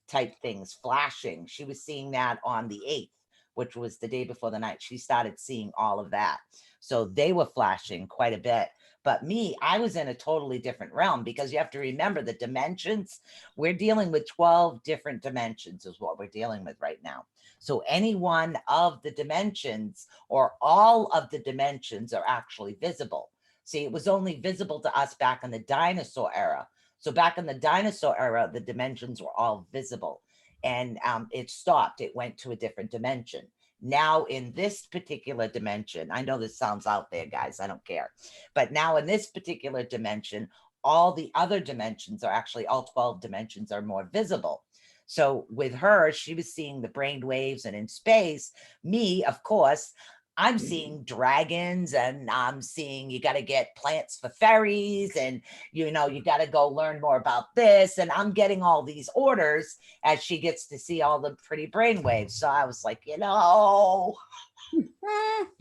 type things flashing. She was seeing that on the 8th, which was the day before the night. She started seeing all of that. So they were flashing quite a bit. But me, I was in a totally different realm, because you have to remember the dimensions. We're dealing with 12 different dimensions is what we're dealing with right now. So any one of the dimensions or all of the dimensions are actually visible. See, it was only visible to us back in the dinosaur era. So back in the dinosaur era, the dimensions were all visible, and it stopped. It went to a different dimension. Now in this particular dimension, I know this sounds out there, guys, I don't care. But now in this particular dimension, all the other dimensions are actually, all 12 dimensions are more visible. So with her, she was seeing the brain waves, and in space, me, of course, I'm seeing dragons, and I'm seeing you got to get plants for fairies, and you got to go learn more about this. And I'm getting all these orders as she gets to see all the pretty brainwaves. So I was like, You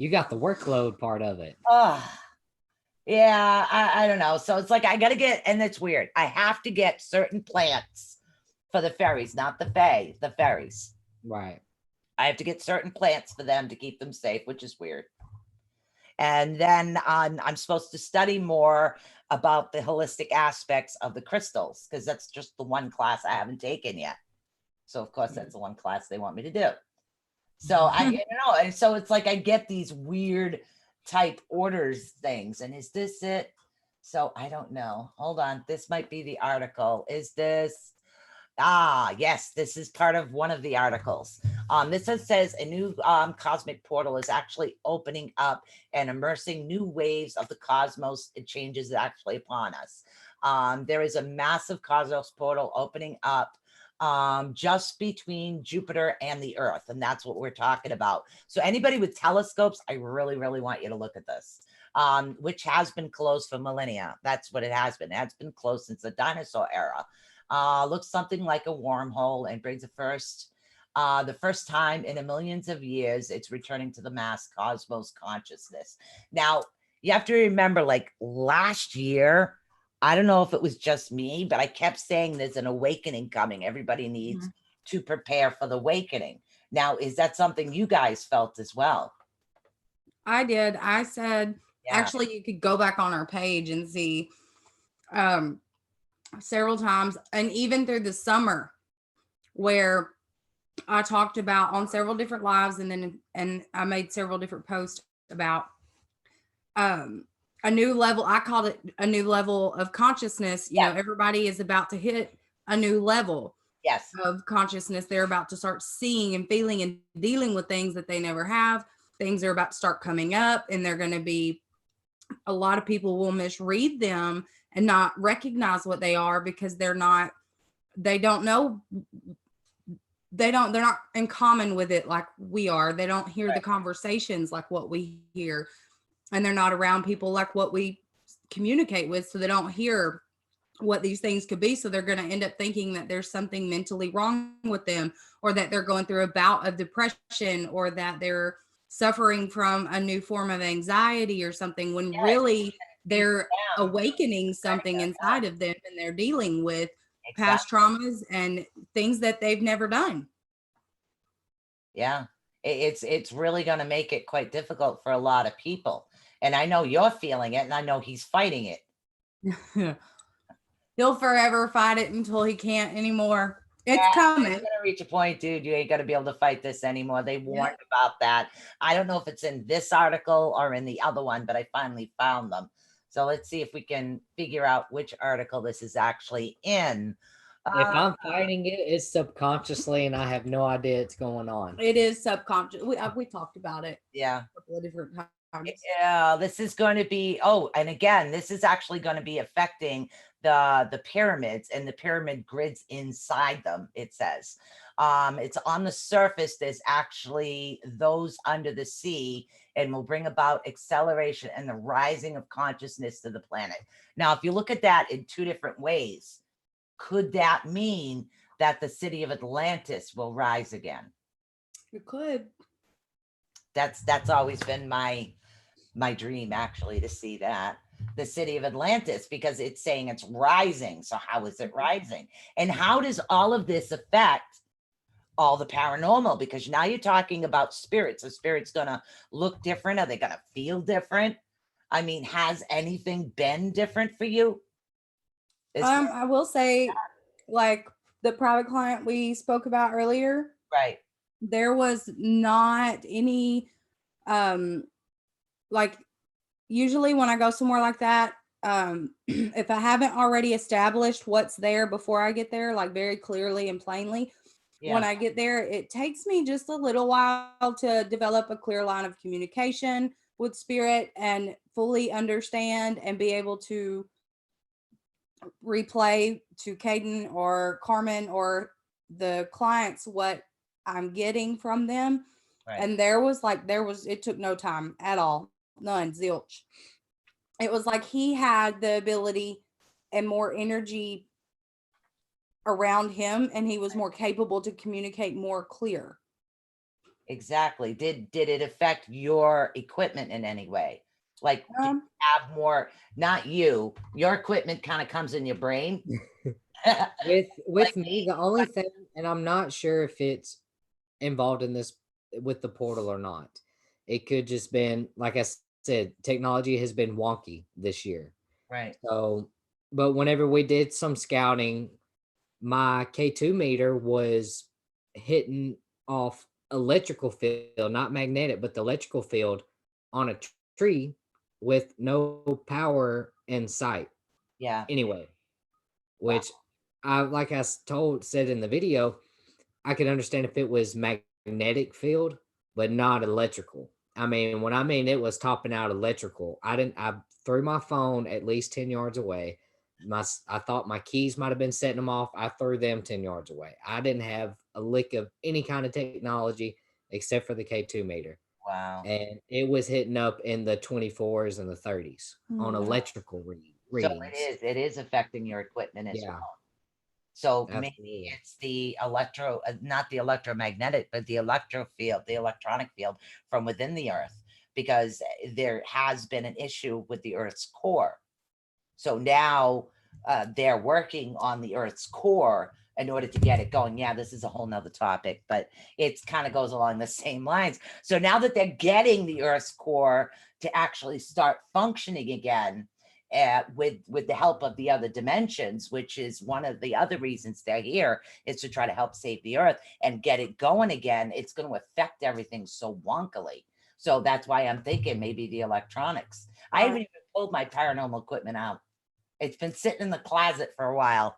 got the workload part of it. Yeah, I don't know. So it's like I got to get, and it's weird. I have to get certain plants for the fairies, not the fae, the fairies. Right. I have to get certain plants for them to keep them safe, which is weird. And then I'm supposed to study more about the holistic aspects of the crystals, because that's just the one class I haven't taken yet. So of course that's the one class they want me to do. So and so it's like I get these weird type orders things. And is this it? So I don't know. Hold on. This might be the article. Is this? Yes, this is part of one of the articles. This says a new cosmic portal is actually opening up and immersing new waves of the cosmos. It changes actually upon us. There is a massive cosmos portal opening up just between Jupiter and the Earth. And that's what we're talking about. So anybody with telescopes, I really, really want you to look at this, which has been closed for millennia. That's what it has been. It's been closed since the dinosaur era. Looks something like a wormhole, and brings the first time in a millions of years, it's returning to the mass cosmos consciousness. Now, you have to remember, like last year, I don't know if it was just me, but I kept saying there's an awakening coming. Everybody needs to prepare for the awakening. Now, is that something you guys felt as well? I did. I said, actually, you could go back on our page and see several times, and even through the summer, where I talked about on several different lives, and I made several different posts about a new level. I called it a new level of consciousness. You know, everybody is about to hit a new level of consciousness. They're about to start seeing and feeling and dealing with things that they never have. Things are about to start coming up, and they're going to be, a lot of people will misread them and not recognize what they are, because they're not in common with it like we are. They don't hear the conversations like what we hear, and they're not around people like what we communicate with. So they don't hear what these things could be. So they're going to end up thinking that there's something mentally wrong with them, or that they're going through a bout of depression, or that they're suffering from a new form of anxiety or something, when really they're awakening something inside of them, and they're dealing with past traumas and things that they've never done. Yeah, it's really going to make it quite difficult for a lot of people. And I know you're feeling it, and I know he's fighting it. He'll forever fight it until he can't anymore. It's coming. It's gonna reach a point, dude. You ain't gonna be able to fight this anymore. They warned about that. I don't know if it's in this article or in the other one, but I finally found them. So let's see if we can figure out which article this is actually in. If I'm fighting it, it's subconsciously, and I have no idea it's going on. It is subconscious. We talked about it. Yeah. A couple of different times. Yeah, this is going to be, and again, this is actually going to be affecting the pyramids and the pyramid grids inside them, it says. It's on the surface, there's actually those under the sea, and will bring about acceleration and the rising of consciousness to the planet. Now, if you look at that in two different ways, could that mean that the city of Atlantis will rise again? You could. That's always been my dream, actually, to see that, the city of Atlantis, because it's saying it's rising. So how is it rising? And how does all of this affect all the paranormal? Because now you're talking about spirits. The spirit's gonna look different. Are they gonna feel different? I mean, has anything been different for you? I will say, like the private client we spoke about earlier, Right. there was not any like usually when I go somewhere like that, if I haven't already established what's there before I get there, like very clearly and plainly, when I get there, it takes me just a little while to develop a clear line of communication with spirit and fully understand and be able to replay to Caden or Carmen or the clients what I'm getting from them. Right. And it took no time at all. None, zilch. It was like he had the ability and more energy around him, and he was more capable to communicate more clear. Exactly. Did it affect your equipment in any way? Like, did you have more, not you, your equipment kind of comes in your brain. with Like me, the only thing, and I'm not sure if it's involved in this with the portal or not. It could just been, like I said, technology has been wonky this year. Right. So, but whenever we did some scouting, my K2 meter was hitting off electrical field, not magnetic, but the electrical field on a tree with no power in sight. Yeah. Anyway, which like I said in the video, I could understand if it was magnetic field, but not electrical. I mean, when I mean it was topping out electrical, I threw my phone at least 10 yards away. I thought my keys might have been setting them off. I threw them 10 yards away. I didn't have a lick of any kind of technology except for the K2 meter. Wow. And it was hitting up in the 24s and the 30s on electrical readings. So it is affecting your equipment as well. So Absolutely. maybe it's the not the electromagnetic, but the electrofield, the electronic field from within the earth, because there has been an issue with the earth's core. So now they're working on the earth's core in order to get it going. Yeah, this is a whole nother topic, but it kind of goes along the same lines. So now that they're getting the earth's core to actually start functioning again, with the help of the other dimensions, which is one of the other reasons they're here, is to try to help save the earth and get it going again. It's going to affect everything so wonkily. So that's why I'm thinking maybe the electronics. I haven't even pulled my paranormal equipment out. It's been sitting in the closet for a while.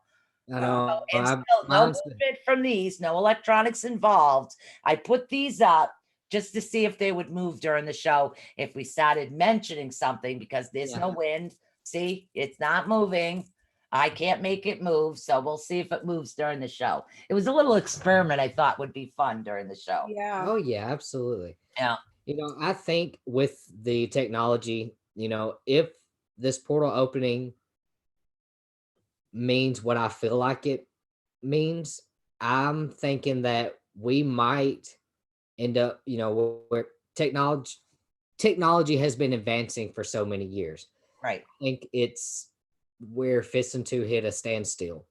I know. And still no movement from these, no electronics involved. I put these up just to see if they would move during the show if we started mentioning something, because there's no wind. See, it's not moving. I can't make it move. So we'll see if it moves during the show. It was a little experiment I thought would be fun during the show. Yeah. Oh, yeah, absolutely. Yeah. You know, I think with the technology, you know, if this portal opening means what I feel like it means, I'm thinking that we might end up, you know, where technology has been advancing for so many years. Right. I think we're fisting to hit a standstill.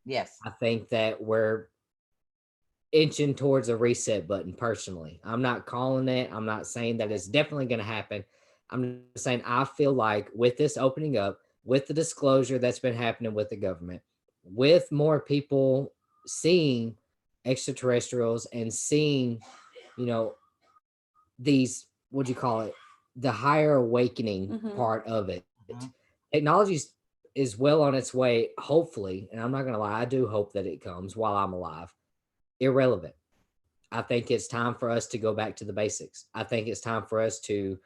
Yes. I think that we're inching towards a reset button personally. I'm not calling it. I'm not saying that it's definitely going to happen. I'm saying I feel like with this opening up, with the disclosure that's been happening with the government, with more people seeing extraterrestrials and seeing, you know, these, what do you call it? The higher awakening part of it. Technology is well on its way, hopefully. And I'm not going to lie, I do hope that it comes while I'm alive. Irrelevant. I think it's time for us to go back to the basics. I think it's time for us to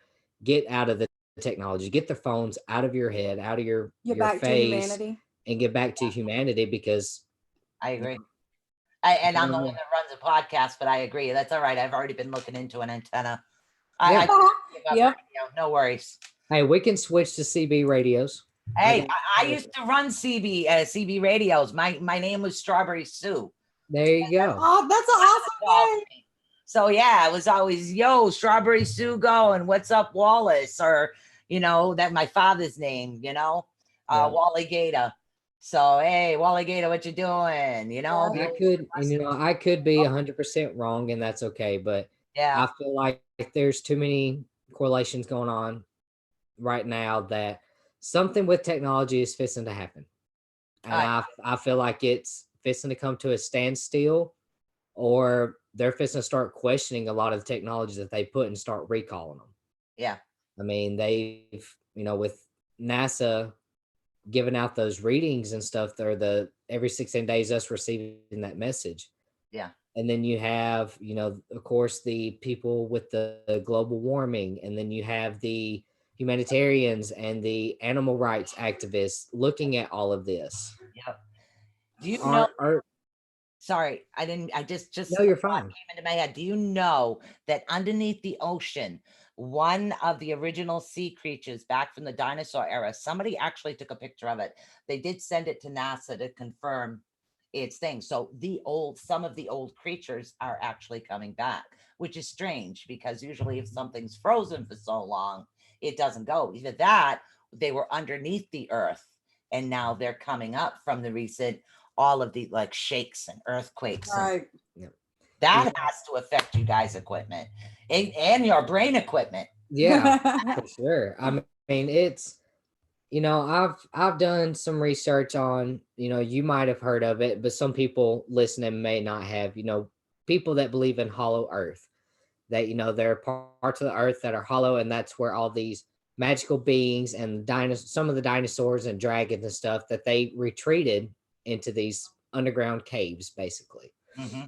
get out of the technology, get the phones out of your head, out of your back face. to humanity. and get back to humanity because I agree. And I'm the one that runs a podcast, but I agree. That's all right. I've already been looking into an antenna. I give up Yep. radio, no worries. hey, we can switch to CB radios. Hey, I used to run CB radios. My name was Strawberry Sue. There you go. Oh, that's an awesome name. So yeah, it was always, yo, Strawberry Sue going, what's up, Wallace? Or, that my father's name, Yeah. Wally Gator. So, hey, Wally Gator, what you doing? I could be 100% wrong, and that's okay. But yeah, I feel like there's too many correlations going on right now that something with technology is fixing to happen. And I feel like it's fixing to come to a standstill, or they're fixing to start questioning a lot of the technologies that they put and start recalling them. Yeah. I mean, they've, with NASA giving out those readings and stuff, they're every 16 days us receiving that message. Yeah. And then you have, of course, the people with the global warming, and then you have the humanitarians and the animal rights activists looking at all of this. Yep. Do you know? Are Sorry, I just no, you're fine. Came into my head. Do you know that underneath the ocean, one of the original sea creatures back from the dinosaur era, somebody actually took a picture of it. They did send it to NASA to confirm its thing. So some of the old creatures are actually coming back, which is strange because usually if something's frozen for so long, it doesn't go. Either that, they were underneath the earth and now they're coming up from the recent, all of the like shakes and earthquakes. Right. That has to affect you guys' equipment and your brain equipment. Yeah, for sure. I mean, it's, I've done some research on, you might have heard of it, but some people listening may not have, people that believe in hollow earth, that, there are parts of the earth that are hollow, and that's where all these magical beings and some of the dinosaurs and dragons and stuff, that they retreated into these underground caves, basically. Mm-hmm.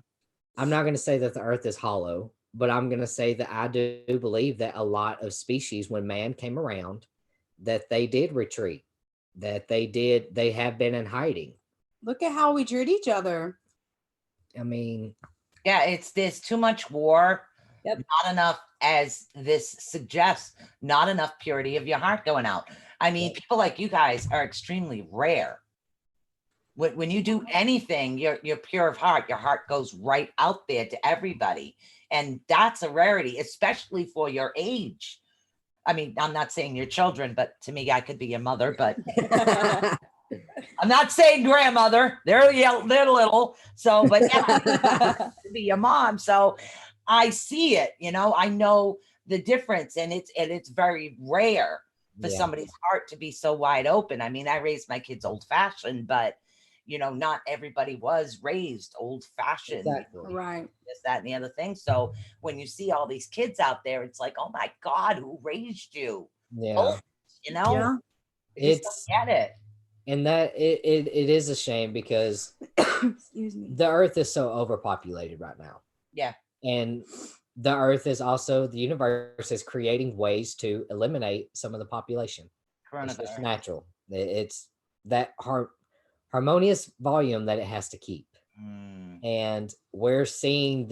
I'm not going to say that the earth is hollow, but I'm going to say that I do believe that a lot of species, when man came around, that they did retreat, that they have been in hiding. Look at how we treat each other. I mean, yeah, there's too much war. Yep. Not enough, as this suggests, not enough purity of your heart going out. I mean, people like you guys are extremely rare. When you do anything, you're pure of heart. Your heart goes right out there to everybody. And that's a rarity, especially for your age. I mean, I'm not saying your children, but to me, I could be your mother, but I'm not saying grandmother. They're little. So, but yeah, to be your mom. So I see it, I know the difference, and it's very rare for somebody's heart to be so wide open. I mean, I raised my kids old fashioned, but not everybody was raised old fashioned. Exactly. Right. This, that, and the other thing. So when you see all these kids out there, it's like, oh my God, who raised you? Yeah. Yeah. It's get it. And that it is a shame because excuse me, the earth is so overpopulated right now. Yeah. And the earth is also, the universe is creating ways to eliminate some of the population. It's just natural. It's that harmonious volume that it has to keep. And we're seeing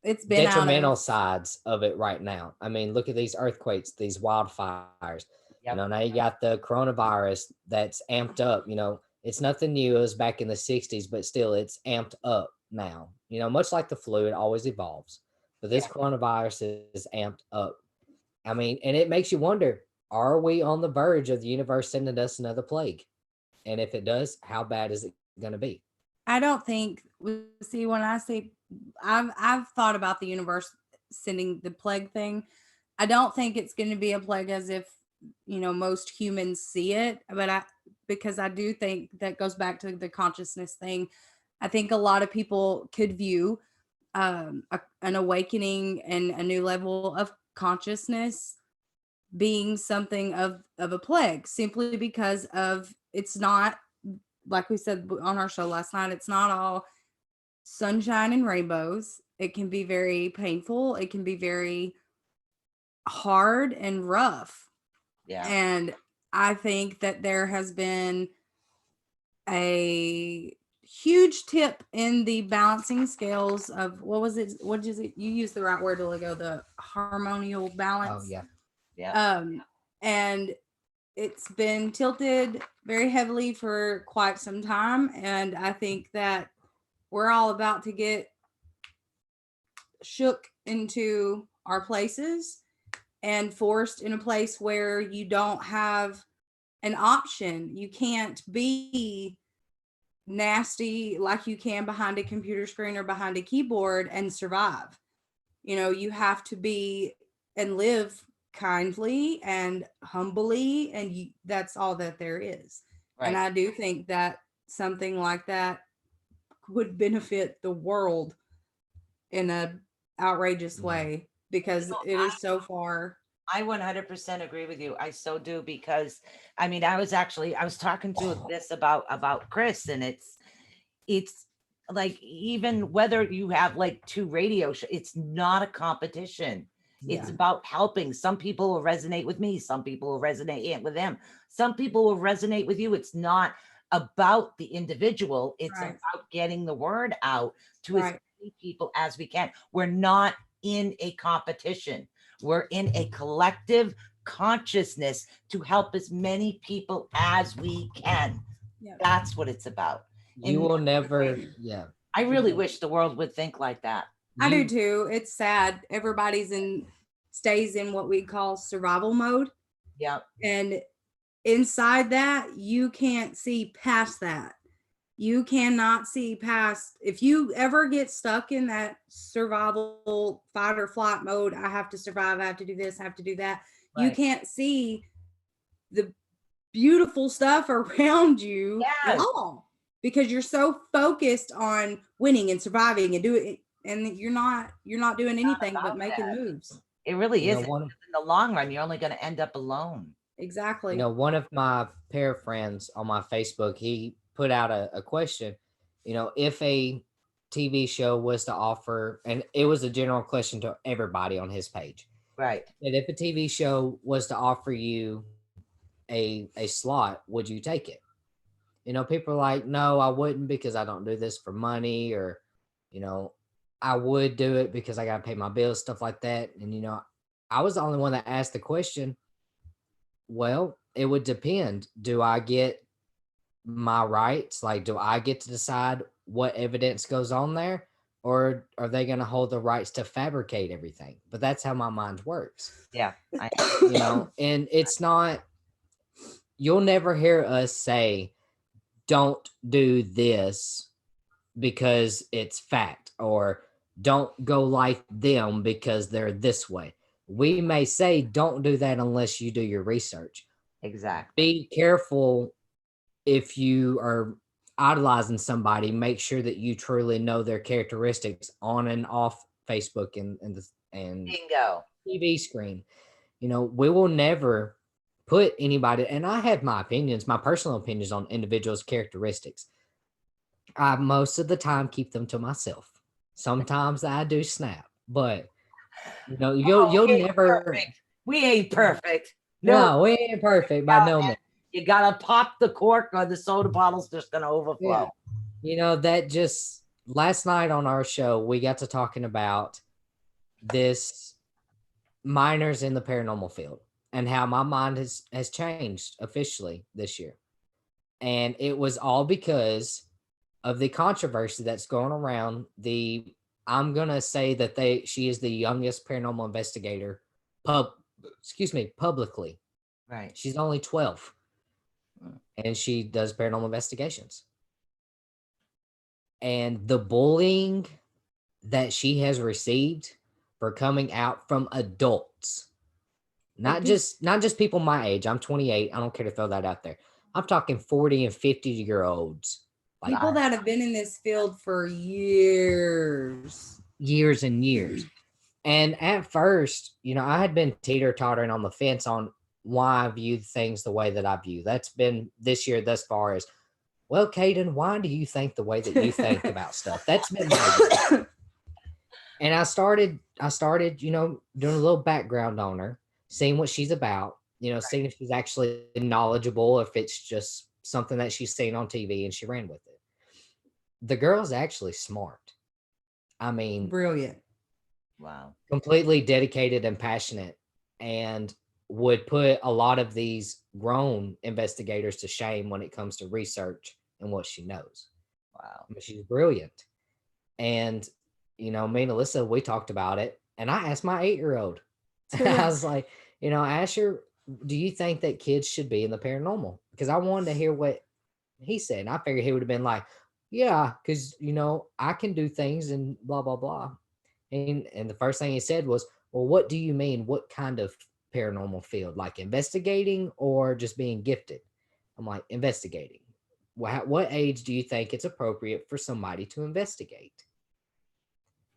it's been detrimental sides of it right now. I mean, look at these earthquakes, these wildfires. Yep. Now you got the coronavirus that's amped up. It's nothing new. It was back in the 60s, but still it's amped up now. Much like the flu, it always evolves. But this coronavirus is amped up. I mean, and it makes you wonder, are we on the verge of the universe sending us another plague? And if it does, how bad is it going to be? I don't think, see, when I say I've thought about the universe sending the plague thing, I don't think it's going to be a plague as if, most humans see it, but because I do think that goes back to the consciousness thing. I think a lot of people could view an awakening and a new level of consciousness being something of a plague, simply because of, it's not, like we said on our show last night, it's not all sunshine and rainbows. It can be very painful. It can be very hard and rough. Yeah. And I think that there has been a huge tip in the balancing scales of what was it? What is it? You used the right word a ago, the harmonial balance. Oh yeah. Yeah. And it's been tilted very heavily for quite some time. And I think that we're all about to get shook into our places and forced in a place where you don't have an option. You can't be nasty like you can behind a computer screen or behind a keyboard and survive. You have to be and live kindly and humbly, and that's all that there is. Right. And I do think that something like that would benefit the world in a outrageous way, because it is so far. I 100% agree with you. I so do, because I mean, I was talking to this about Chris, and it's like, even whether you have like two radio shows, it's not a competition. It's Yeah. about helping. Some people will resonate with me. Some people will resonate with them. Some people will resonate with you. It's not about the individual. It's Right. about getting the word out to as Right. many people as we can. We're not in a competition. We're in a collective consciousness to help as many people as we can. Yep. That's what it's about. You And will never, yeah. I really wish the world would think like that. I do too. It's sad. Everybody's stays in what we call survival mode. Yeah. And inside that, you can't see past that. You cannot see past, if you ever get stuck in that survival fight or flight mode, I have to survive, I have to do this, I have to do that. You Right. can't see the beautiful stuff around you at Yes. all, because you're so focused on winning and surviving and doing, and you're not doing anything but about making that. moves. It really You know, isn't. one- In the long run, you're only going to end up alone. Exactly. One of my pair friends on my Facebook, he put out a question. If a TV show was to offer, and it was a general question to everybody on his page, Right. that if a TV show was to offer you a slot, would you take it? People are like, no, I wouldn't, because I don't do this for money, or I would do it because I got to pay my bills, stuff like that. And I was the only one that asked the question. Well, it would depend. Do I get my rights? Like, do I get to decide what evidence goes on there? Or are they going to hold the rights to fabricate everything? But that's how my mind works. Yeah. And it's not, you'll never hear us say, don't do this because it's fact, or don't go like them because they're this way. We may say, don't do that unless you do your research. Exactly. Be careful if you are idolizing somebody. Make sure that you truly know their characteristics on and off Facebook and Bingo. TV screen. We will never put anybody, and I have my opinions, my personal opinions on individuals' characteristics. I most of the time keep them to myself. Sometimes I do snap, but you'll never. Perfect. We ain't perfect. No, we ain't perfect by no means. You gotta pop the cork, or the soda bottle's just gonna overflow. That just last night on our show, we got to talking about this minors in the paranormal field and how my mind has changed officially this year. And it was all because of the controversy that's going around. I'm gonna say that she is the youngest paranormal investigator publicly. Right. She's only 12. And she does paranormal investigations. And the bullying that she has received for coming out from adults, not just people my age. I'm 28. I don't care to throw that out there. I'm talking 40 and 50-year-olds. People that have been in this field for years and years. And at first, I had been teeter-tottering on the fence on why I view things the way that I view. That's been this year thus far as, well, Caden, why do you think the way that you think about stuff? That's been my year. And I started, doing a little background on her, seeing what she's about, seeing if she's actually knowledgeable, if it's just something that she's seen on TV and she ran with it. The girl's actually smart. I mean, Brilliant. Wow. completely dedicated and passionate, and would put a lot of these grown investigators to shame when it comes to research and what she knows. Wow. I mean, she's brilliant. And, you know, me and Alyssa, we talked about it. And I asked my 8-year-old, I was like, you know, Asher, do you think that kids should be in the paranormal? Because I wanted to hear what he said. And I figured he would have been like, yeah, because, you know, I can do things and blah, blah, blah. And the first thing he said was, well, what do you mean? What kind of paranormal field? Like investigating or just being gifted? I'm like, investigating. What age do you think it's appropriate for somebody to investigate?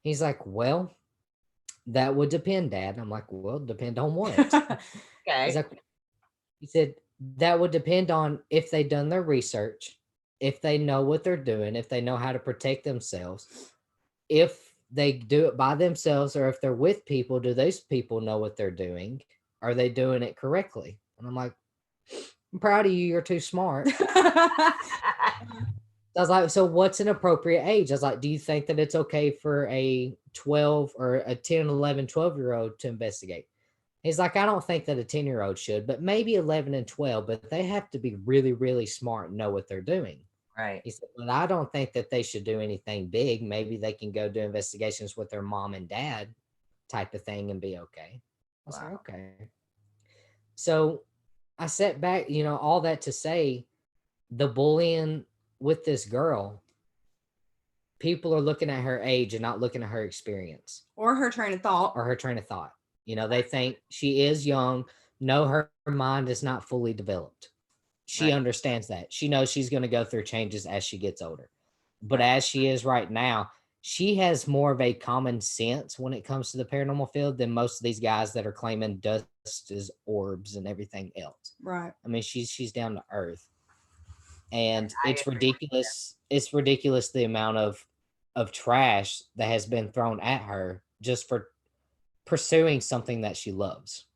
He's like, well, that would depend, Dad. I'm like, well, depend on what? He's Okay. like, he said, that would depend on if they've done their research, if they know what they're doing, if they know how to protect themselves, if they do it by themselves, or if they're with people, do those people know what they're doing? Are they doing it correctly? And I'm like, I'm proud of you. You're too smart. I was like, so what's an appropriate age? I was like, do you think that it's okay for a 12 or a 10, 11, 12-year-old to investigate? He's like, I don't think that a 10-year-old should, but maybe 11 and 12, but they have to be really, really smart and know what they're doing. Right. He said, well, I don't think that they should do anything big. Maybe they can go do investigations with their mom and dad type of thing and be okay. I was like, Wow. okay. So I sat back, you know, all that to say the bullying with this girl, people are looking at her age and not looking at her experience Or her train of thought. or her train of thought. You know, they think she is young. No, her mind is not fully developed. She Right. understands that. She knows she's going to go through changes as she gets older. But Right. as she is right now, she has more of a common sense when it comes to the paranormal field than most of these guys that are claiming dust is orbs and everything else. Right. I mean, she's down to earth. And I it's agree with ridiculous. It's ridiculous the amount of trash that has been thrown at her just for pursuing something that she loves.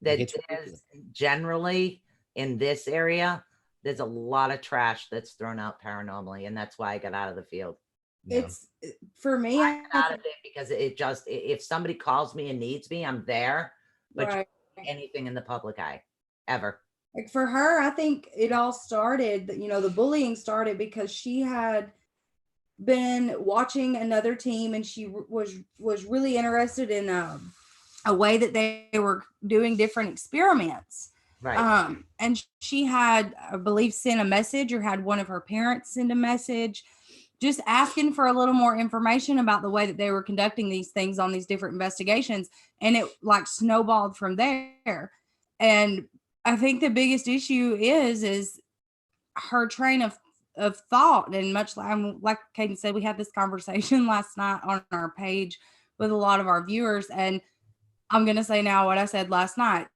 Like, That it's there's ridiculous. generally in this area, there's a lot of trash that's thrown out paranormally, and that's why I got out of the field. Yeah. It's for me. I got out of it because it just if somebody calls me and needs me, I'm there. But Right. anything in the public eye, ever. Like for her, I think it all started, you know, the bullying started because she had been watching another team and she was really interested in a way that they were doing different experiments. Right. And she had, I believe, sent a message or had one of her parents send a message just asking for a little more information about the way that they were conducting these things on these different investigations. And it like snowballed from there. And I think the biggest issue is her train of thought. And much like Caden said, we had this conversation last night on our page with a lot of our viewers. And I'm going to say now what I said last night.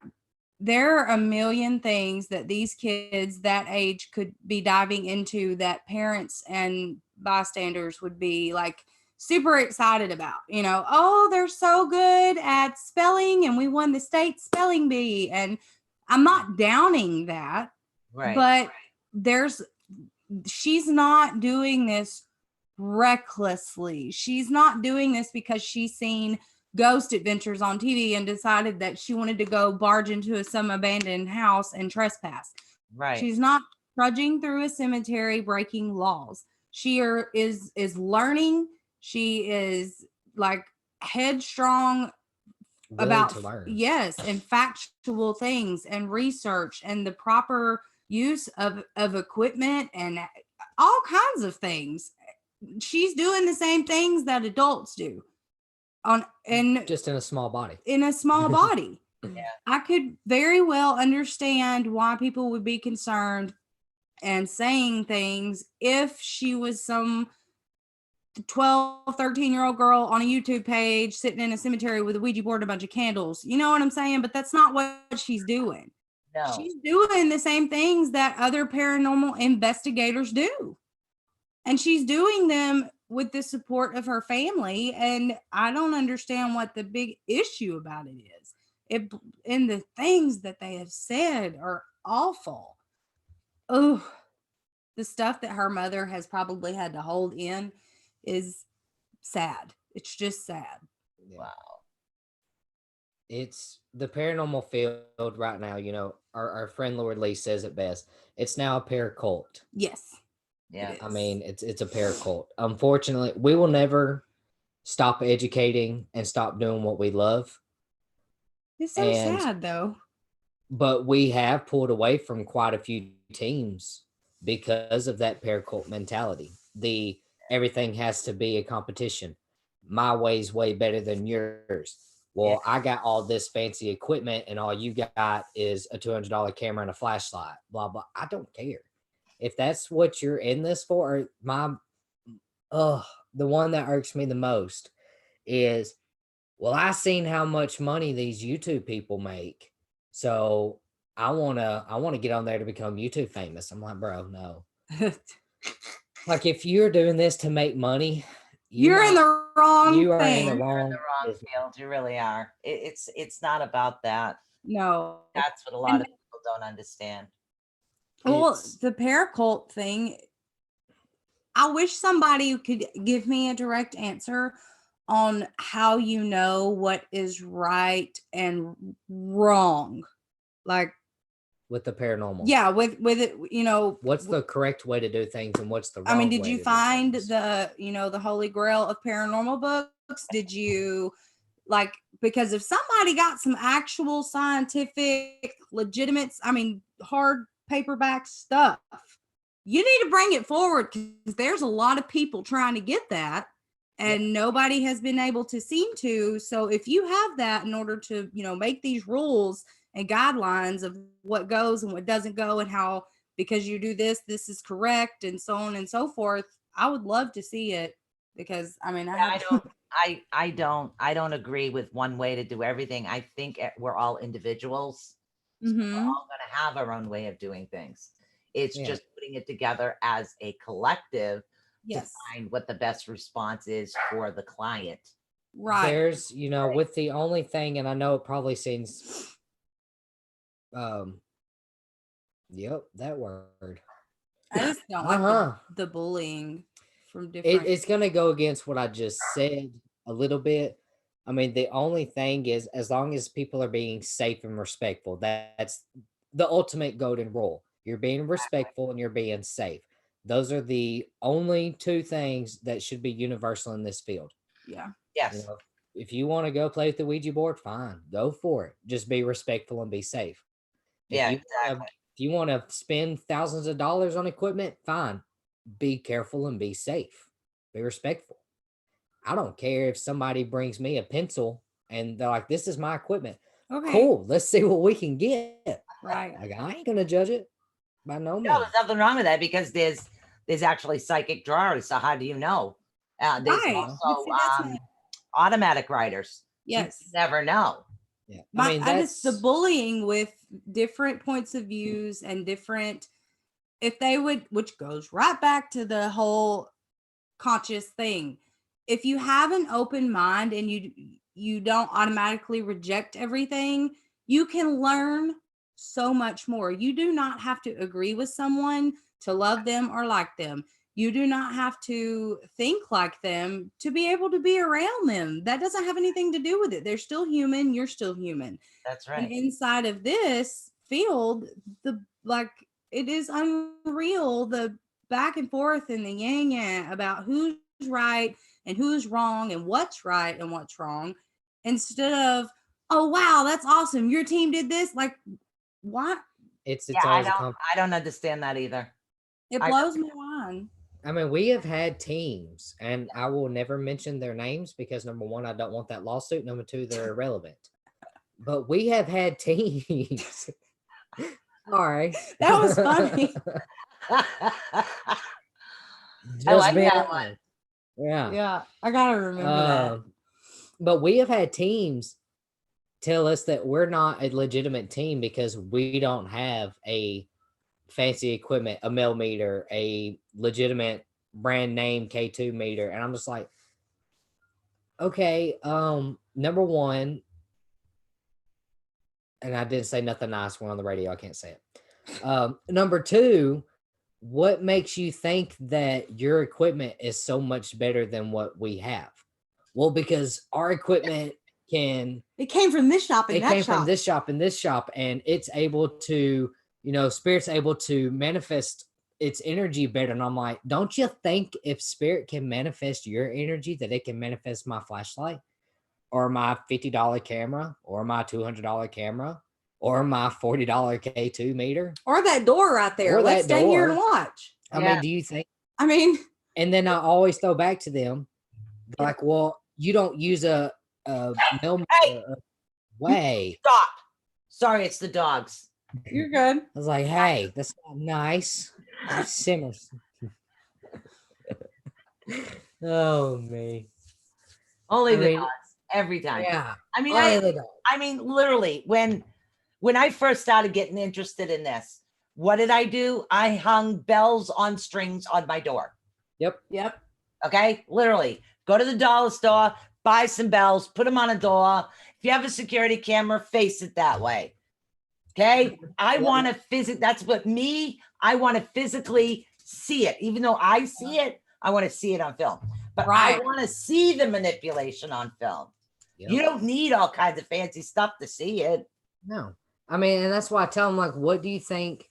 There are a million things that these kids that age could be diving into that parents and bystanders would be like super excited about. You know, oh, they're so good at spelling and we won the state spelling bee. And I'm not downing that, Right. but she's not doing this recklessly. She's not doing this because she's seen ghost adventures on TV and decided that she wanted to go barge into some abandoned house and trespass. Right. She's not trudging through a cemetery breaking laws. She is learning. She is like headstrong Willing about to learn. yes, and factual things and research and the proper use of equipment and all kinds of things. She's doing the same things that adults do Just in a small body. in a small body. Yeah. I could very well understand why people would be concerned and saying things if she was some 12, 13-year-old girl on a YouTube page sitting in a cemetery with a Ouija board and a bunch of candles. You know what I'm saying? But that's not what she's doing. No. She's doing the same things that other paranormal investigators do. And she's doing them with the support of her family. And I don't understand what the big issue about it is. And the things that they have said are awful. Oh, the stuff that her mother has probably had to hold in is sad. It's just sad. Yeah. Wow. It's the paranormal field right now. You know, our friend Lord Lee says it best. It's now a paracult. Yes. Yeah. It I is. mean, it's a paracult. Unfortunately, we will never stop educating and stop doing what we love. It's so and- sad though. But we have pulled away from quite a few teams because of that paracult mentality. The everything has to be a competition. My way's way better than yours. Well, I got all this fancy equipment and all you got is a $200 camera and a flashlight. Blah blah. I don't care. If that's what you're in this for, the one that irks me the most is, well, I seen how much money these YouTube people make. So I wanna get on there to become YouTube famous. I'm like, bro, no. Like if you're doing this to make money, You're in the wrong you are in thing. the You're in wrong the wrong business. field. You really are. It's not about that. No. That's what a lot of people don't understand. Well, It's- the paracult thing, I wish somebody could give me a direct answer on how you know what is right and wrong. Like, with the paranormal. yeah, with it, you know, What's the correct way to do things and what's the wrong I mean, did way you to do find things? the, you know, the holy grail of paranormal books? Did you like, because if somebody got some actual scientific, legitimate, I mean, hard paperback stuff, you need to bring it forward because there's a lot of people trying to get that and nobody has been able to seem to. So if you have that in order to, you know, make these rules and guidelines of what goes and what doesn't go and how, because you do this, this is correct and so on and so forth, I would love to see it because I mean, I don't agree with one way to do everything. I think we're all individuals. So we're Mhm. all going to have our own way of doing things. It's Yeah. just putting it together as a collective Yes. to find what the best response is for the client. Right. There's, you know, with the only thing, and I know it probably seems yep, that word. I just don't like the bullying from different. It's gonna go against what I just said a little bit. I mean, the only thing is, as long as people are being safe and respectful, that's the ultimate golden rule. You're being respectful and you're being safe. Those are the only two things that should be universal in this field. Yeah. Yes. You know, if you want to go play with the Ouija board, fine, go for it. Just be respectful and be safe. If Yeah, you exactly. if you want to spend thousands of dollars on equipment, fine. Be careful and be safe. Be respectful. I don't care if somebody brings me a pencil and they're like, "This is my equipment." Okay. Cool. Let's see what we can get. Right. Like, I ain't gonna judge it by no No, means. there's nothing wrong with that because there's actually psychic drawers. So how do you know? There's Right. But also see, that's not- automatic writers. Yes. You never know. Yeah. My, I mean, I just the that's bullying with different points of views and different, if they would, which goes right back to the whole conscious thing. If you have an open mind and you don't automatically reject everything, you can learn so much more. You do not have to agree with someone to love them or like them. You do not have to think like them to be able to be around them. That doesn't have anything to do with it. They're still human, you're still human. That's And right. inside of this field, the like it is unreal, the back and forth and the yang yang about who's right and who's wrong and what's right and what's wrong, instead of, oh wow, that's awesome, your team did this. Like, what? it's Yeah, always I don't understand that either. It I- blows my mind. I mean, we have had teams, and I will never mention their names because number one, I don't want that lawsuit. Number two, they're irrelevant. But we have had teams. Sorry. That was funny. I Just like being that honest. Yeah. Yeah, I gotta remember that. But we have had teams tell us that we're not a legitimate team because we don't have a fancy equipment, a millimeter, a legitimate brand name K2 meter. And I'm just like, okay, number one, and I didn't say nothing nice. We're on the radio. I can't say it. Number two, what makes you think that your equipment is so much better than what we have? Well, because our equipment can It came from this shop and it that came shop. from this shop and this shop, and it's able to, spirit's able to manifest its energy better. And I'm like, don't you think if spirit can manifest your energy, that it can manifest my flashlight or my $50 camera or my $200 camera or my $40 K2 meter Or that door right there. or Let's that stay here door? and watch. I Yeah. mean, do you think? I mean, And then I always throw back to them, like, well, you don't use a mail Hey! way. Stop. Sorry, it's the dogs. you're good. I was like, hey, that's not nice. Simmer. Oh me. Only I the mean, dogs every time. yeah. I mean, Only the dog. I mean, literally, when I first started getting interested in this, what did I do? I hung bells on strings on my door. Yep. Okay, literally, go to the dollar store, buy some bells, put them on a door. If you have a security camera, face it that way. Okay, I want to that's what me. I want to physically see it, even though I see it. I want to see it on film, but I Right. want to see the manipulation on film. Yep. You don't need all kinds of fancy stuff to see it. No. I mean, and that's why I tell them, like, what do you think,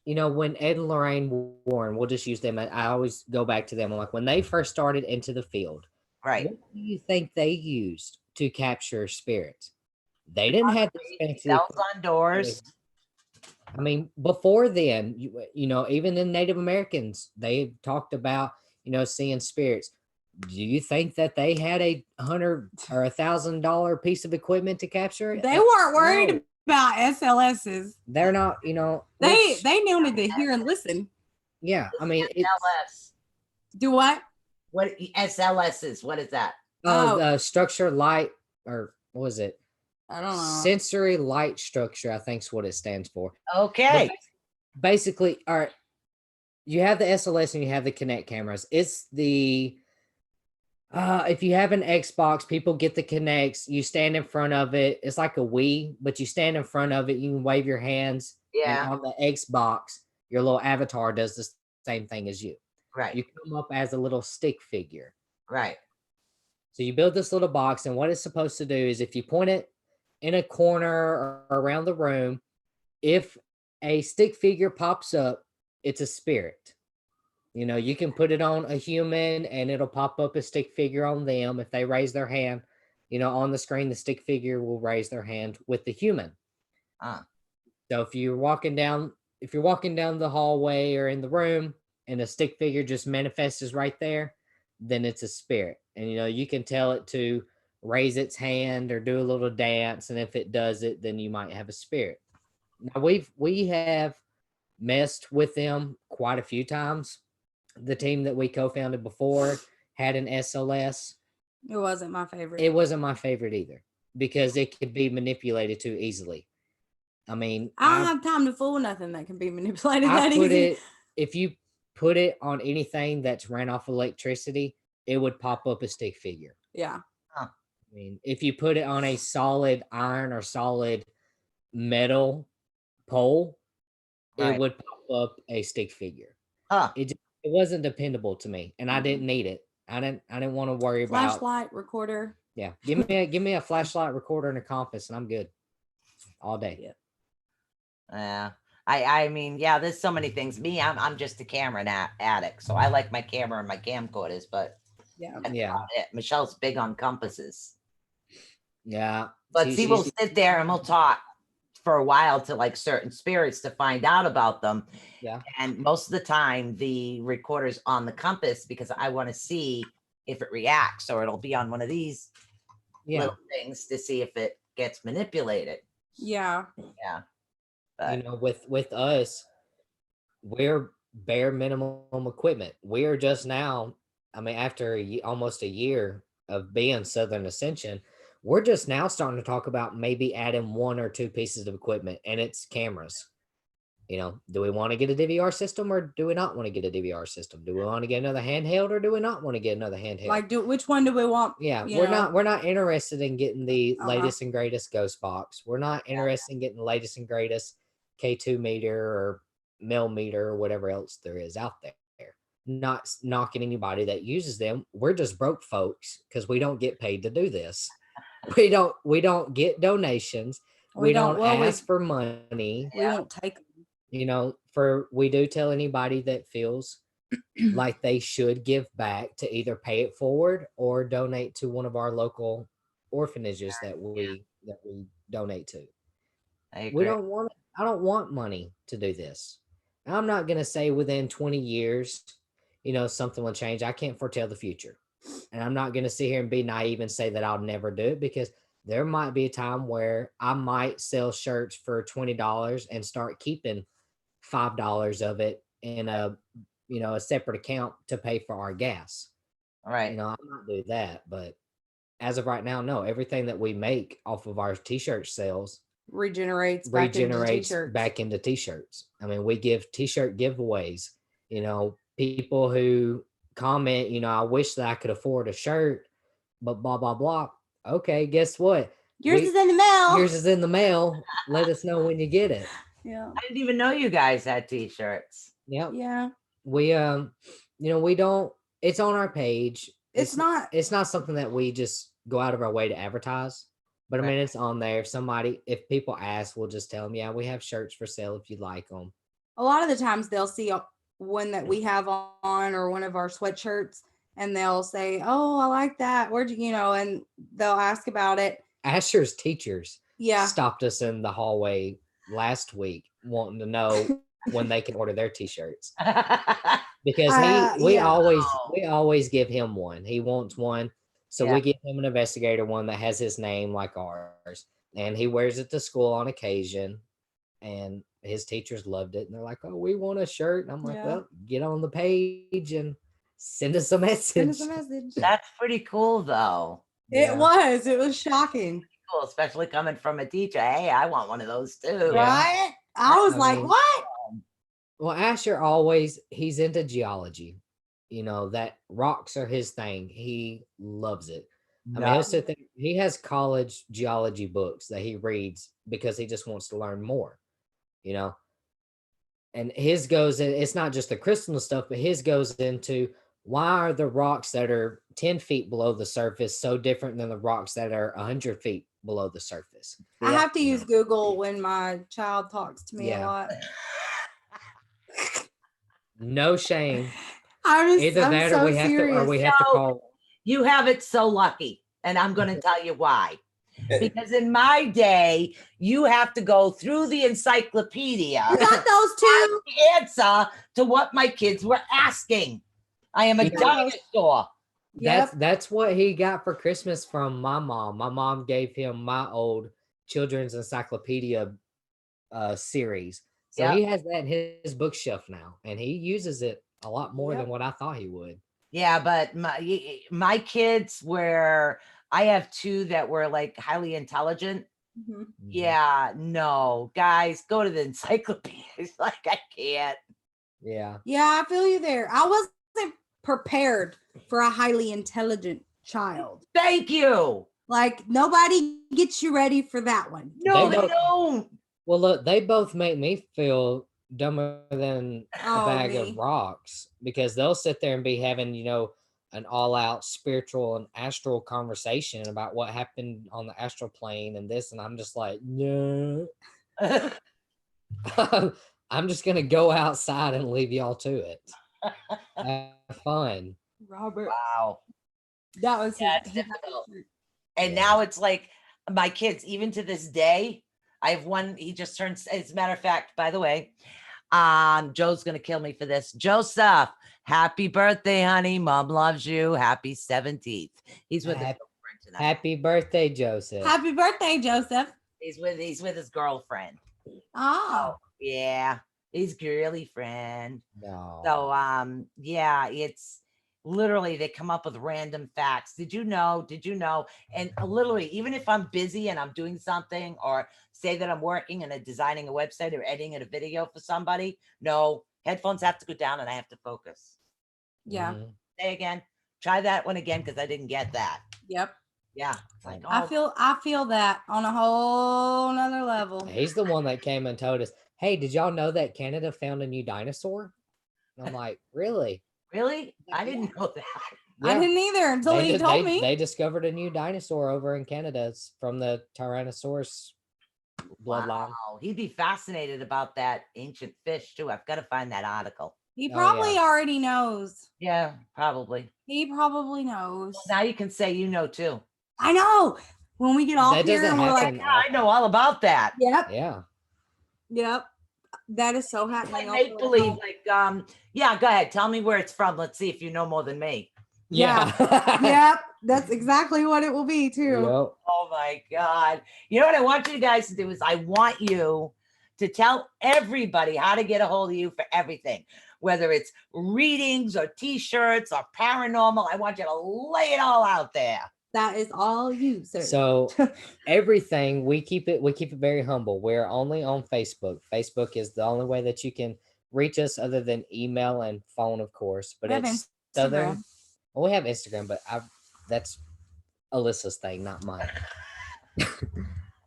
when Ed and Lorraine Warren, we'll just use them. I always go back to them. I'm like, when they first started into the field, Right. what do you think they used to capture spirits? They didn't have this fancy Bells on doors. I mean, before then, even in Native Americans, they talked about, seeing spirits. Do you think that they had a $100 or $1,000 piece of equipment to capture it? They weren't worried No. about SLSs. They're not, They which- they needed to hear and listen. yeah. I mean, it's SLS. Do what? What SLS is? What is that? the structure light, or what was it? I don't know. Sensory light structure, I think is what it stands for. Okay. But basically, all right, you have the SLS and you have the Kinect cameras. It's the if you have an Xbox, people get the Kinects. You stand in front of it. It's like a Wii, but you stand in front of it. You can wave your hands. Yeah. And on the Xbox, your little avatar does the same thing as you. Right. You come up as a little stick figure. Right. So you build this little box, and what it's supposed to do is, if you point it in a corner or around the room, if a stick figure pops up, it's a spirit. You can put it on a human and it'll pop up a stick figure on them. If they raise their hand, on the screen, the stick figure will raise their hand with the human. So if you're walking down the hallway or in the room and a stick figure just manifests right there, then it's a spirit. And you can tell it to raise its hand or do a little dance, and if it does it, then you might have a spirit. Now we have messed with them quite a few times. The team that we co-founded before had an SLS. It wasn't my favorite. It wasn't my favorite either, because it could be manipulated too easily. I mean, I don't have time to fool nothing that can be manipulated I that put easy. it, if you put it on anything that's ran off electricity, it would pop up a stick figure. Yeah. I mean, if you put it on a solid iron or solid metal pole, Right. it would pop up a stick figure. Huh. It wasn't dependable to me, and I didn't need it. I didn't want to worry about. Flashlight, recorder. Yeah, give me a flashlight, recorder, and a compass, and I'm good all day. Yeah. Yeah. I mean, yeah, there's so many things. Me, I'm just a camera addict. So I like my camera and my camcorders, but Yeah. that's Yeah. about it. Michelle's big on compasses. Yeah, But see, we'll sit there and we'll talk for a while to like certain spirits to find out about them. Yeah. And most of the time, the recorder's on the compass because I want to see if it reacts, or it'll be on one of these little things to see if it gets manipulated. Yeah. Yeah. But with us, we're bare minimum equipment. We're just now, I mean, after almost a year of being Southern Ascension, we're just now starting to talk about maybe adding 1 or 2 pieces of equipment, and it's cameras. Do we want to get a DVR system, or do we not want to get a DVR system? Do we want to get another handheld, or do we not want to get another handheld? Like, which one do we want? Yeah, you we're know? not interested in getting the Uh-huh. latest and greatest ghost box. We're not interested in getting the latest and greatest K2 meter or mail meter or whatever else there is out there. Not knocking anybody that uses them. We're just broke folks because we don't get paid to do this. We don't get donations. We don't well, ask for money. we won't take them. You know, we do tell anybody that feels like they should give back to either pay it forward or donate to one of our local orphanages that we donate to. I We agree. don't want I don't want money to do this. I'm not going to say within 20 years, you know, something will change. I can't foretell the future. And I'm not going to sit here and be naive and say that I'll never do it, because there might be a time where I might sell shirts for $20 and start keeping $5 of it in a, you know, a separate account to pay for our gas. Right. You know, I might do that, but as of right now, no. Everything that we make off of our t-shirt sales Regenerates regenerates back into back into t-shirts. I mean, we give t-shirt giveaways. You know, people who comment, you know, I wish that I could afford a shirt, but blah blah blah. Okay, guess what? Yours is in the mail. Yours is in the mail. Let us know when you get it. Yeah. I didn't even know you guys had t-shirts. Yep. Yeah. We you know, we don't. It's on our page. It's not. It's not something that we just go out of our way to advertise. But I Right. mean, it's on there. If people ask, we'll just tell them, yeah, we have shirts for sale if you like them. A lot of the times they'll see one that we have on or one of our sweatshirts, and they'll say, "Oh, I like that. Where'd you know?" And they'll ask about it. Asher's teachers Yeah. stopped us in the hallway last week wanting to know when they can order their t-shirts, because we yeah. always give him one. He wants one, so Yeah. we give him an investigator one that has his name like ours, and he wears it to school on occasion, and his teachers loved it, and they're like, "Oh, we want a shirt," and I'm like, Yeah. "Well, get on the page and send us a message." Send us a message. That's pretty cool, though. Yeah. It was shocking. Cool, especially coming from a teacher. Hey, I want one of those too. Yeah. Right? I was I like, mean- what? Well, Asher he's into geology. You know, that rocks are his thing. He loves it. I mean, he'll sit there. He has college geology books that he reads because he just wants to learn more, you know. And his goes in, it's not just the crystal stuff, but his goes into why are the rocks that are 10 feet below the surface so different than the rocks that are 100 feet below the surface? I Yeah. have to use Google when my child talks to me a Yeah. lot. No shame. I'm Either I'm that so or we have serious. to So- call. You have it so lucky, and I'm going to tell you why. Because in my day, you have to go through the encyclopedia You got those two? to answer to what my kids were asking. I am a You know- dinosaur. That's what he got for Christmas from my mom. My mom gave him my old children's encyclopedia series. So Yep. he has that in his bookshelf now, and he uses it a lot more Yep. than what I thought he would. Yeah, but my kids were, I have two that were like highly intelligent. Mhm. Yeah, no, guys, go to the encyclopedia. It's like, I can't. Yeah. Yeah, I feel you there. I wasn't prepared for a highly intelligent child. Thank you. Like, nobody gets you ready for that one. No, They they don't- don't. Well, look, they both make me feel dumber than a Oh, bag me. of rocks, because they'll sit there and be having, you know, an all-out spiritual and astral conversation about what happened on the astral plane and this, and I'm just like, no. I'm just gonna go outside and leave y'all to it. Have fun. Robert, Wow. that was Yeah, it's difficult. And now it's like my kids, even to this day, I have one, he just turned, as a matter of fact, by the way, Joe's gonna kill me for this. Joseph, happy birthday, honey. Mom loves you. Happy 17th. He's with his Happy- girlfriend tonight. Happy birthday, Joseph. Happy birthday, Joseph. He's with his girlfriend. Oh, Yeah, his girly friend. No. So yeah, it's literally they come up with random facts. Did you know? And literally, even if I'm busy and I'm doing something, or say that I'm working and designing a website or editing a video for somebody, no, headphones have to go down and I have to focus. yeah. Mhm. Say again. Try that one again, because I didn't get that. Yep. Yeah. It's like, I feel that on a whole nother level. He's the one that came and told us hey, did y'all know that Canada found a new dinosaur? And I'm like, really? Really? I didn't know that. I Yeah. didn't either until he told me. They discovered a new dinosaur over in Canada. It's from the Tyrannosaurus bloodline. Wow, he'd be fascinated about that ancient fish too. I've got to find that article. He Oh, probably yeah. already knows. Yeah, probably. He probably knows. Now you can say you know too. I know. When we get off That here, doesn't and we're like, happen. Yeah, I know all about that. yep, Yeah. yep. That is so Like happening. make believe, like yeah, go ahead. Tell me where it's from. Let's see if you know more than me. Yeah. Yep, that's exactly what it will be too. Yep. Oh my God. You know what I want you guys to do is I want you to tell everybody how to get a hold of you for everything, whether it's readings or t-shirts or paranormal. I want you to lay it all out there. That is all you, sir. So everything we keep it very humble. We're only on Facebook. Facebook is the only way that you can reach us other than email and phone, of course. But We have it's Instagram. Southern. Well, we have Instagram, but that's Alyssa's thing, not mine.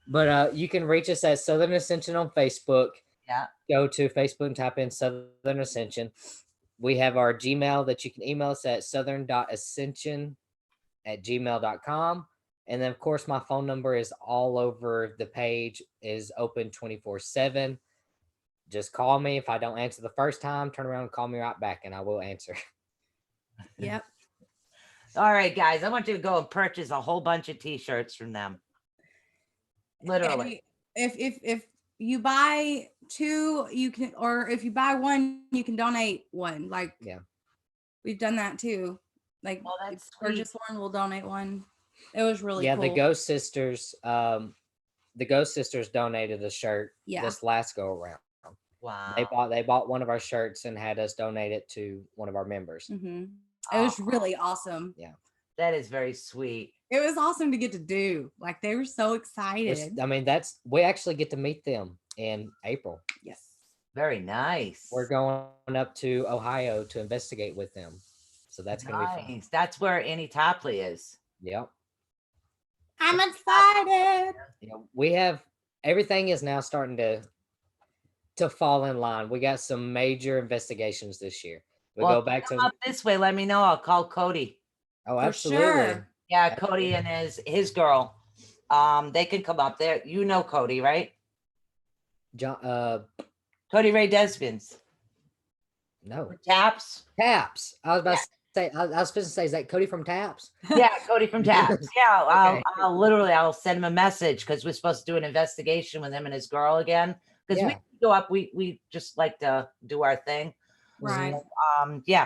But you can reach us at Southern Ascension on Facebook. Yeah. Go to Facebook and type in Southern Ascension. We have our Gmail that you can email us at southern.ascension@gmail.com. And then, of course, my phone number is all over the page, is open 24/7. Just call me. If I don't answer the first time, turn around and call me right back, and I will answer. Yep. All right, guys, I want you to go and purchase a whole bunch of t-shirts from them. Literally. If you buy two, you can, or if you buy one, you can donate one. Like, Yeah. we've done that too. Like, Well, that's if you purchase one, we'll donate one. It was really Yeah, cool. the Ghost Sisters donated a shirt this last go around. Wow. They bought one of our shirts and had us donate it to one of our members. Mm-hmm. It was really awesome. Yeah. That is very sweet. It was awesome to get to do. Like, they were so excited. We actually get to meet them in April. Yes. Very nice. We're going up to Ohio to investigate with them. So that's going to be fun. That's where Annie Topley is. Yep. I'm excited. We have everything is now starting to fall in line. We got some major investigations this year. We go back to up this way. Let me know. I'll call Cody. Oh, absolutely. Sure. Yeah, Absolutely. Cody and his girl. They can come up there. You know Cody, right? John, Cody Ray Desmond's. no. Taps. Taps. I was about to say. I was supposed to say, is that Cody from Taps? Yeah, Cody from Taps. Yeah, Okay. I'll send him a message because we're supposed to do an investigation with him and his girl again. Because we go up, we just like to do our thing. Right.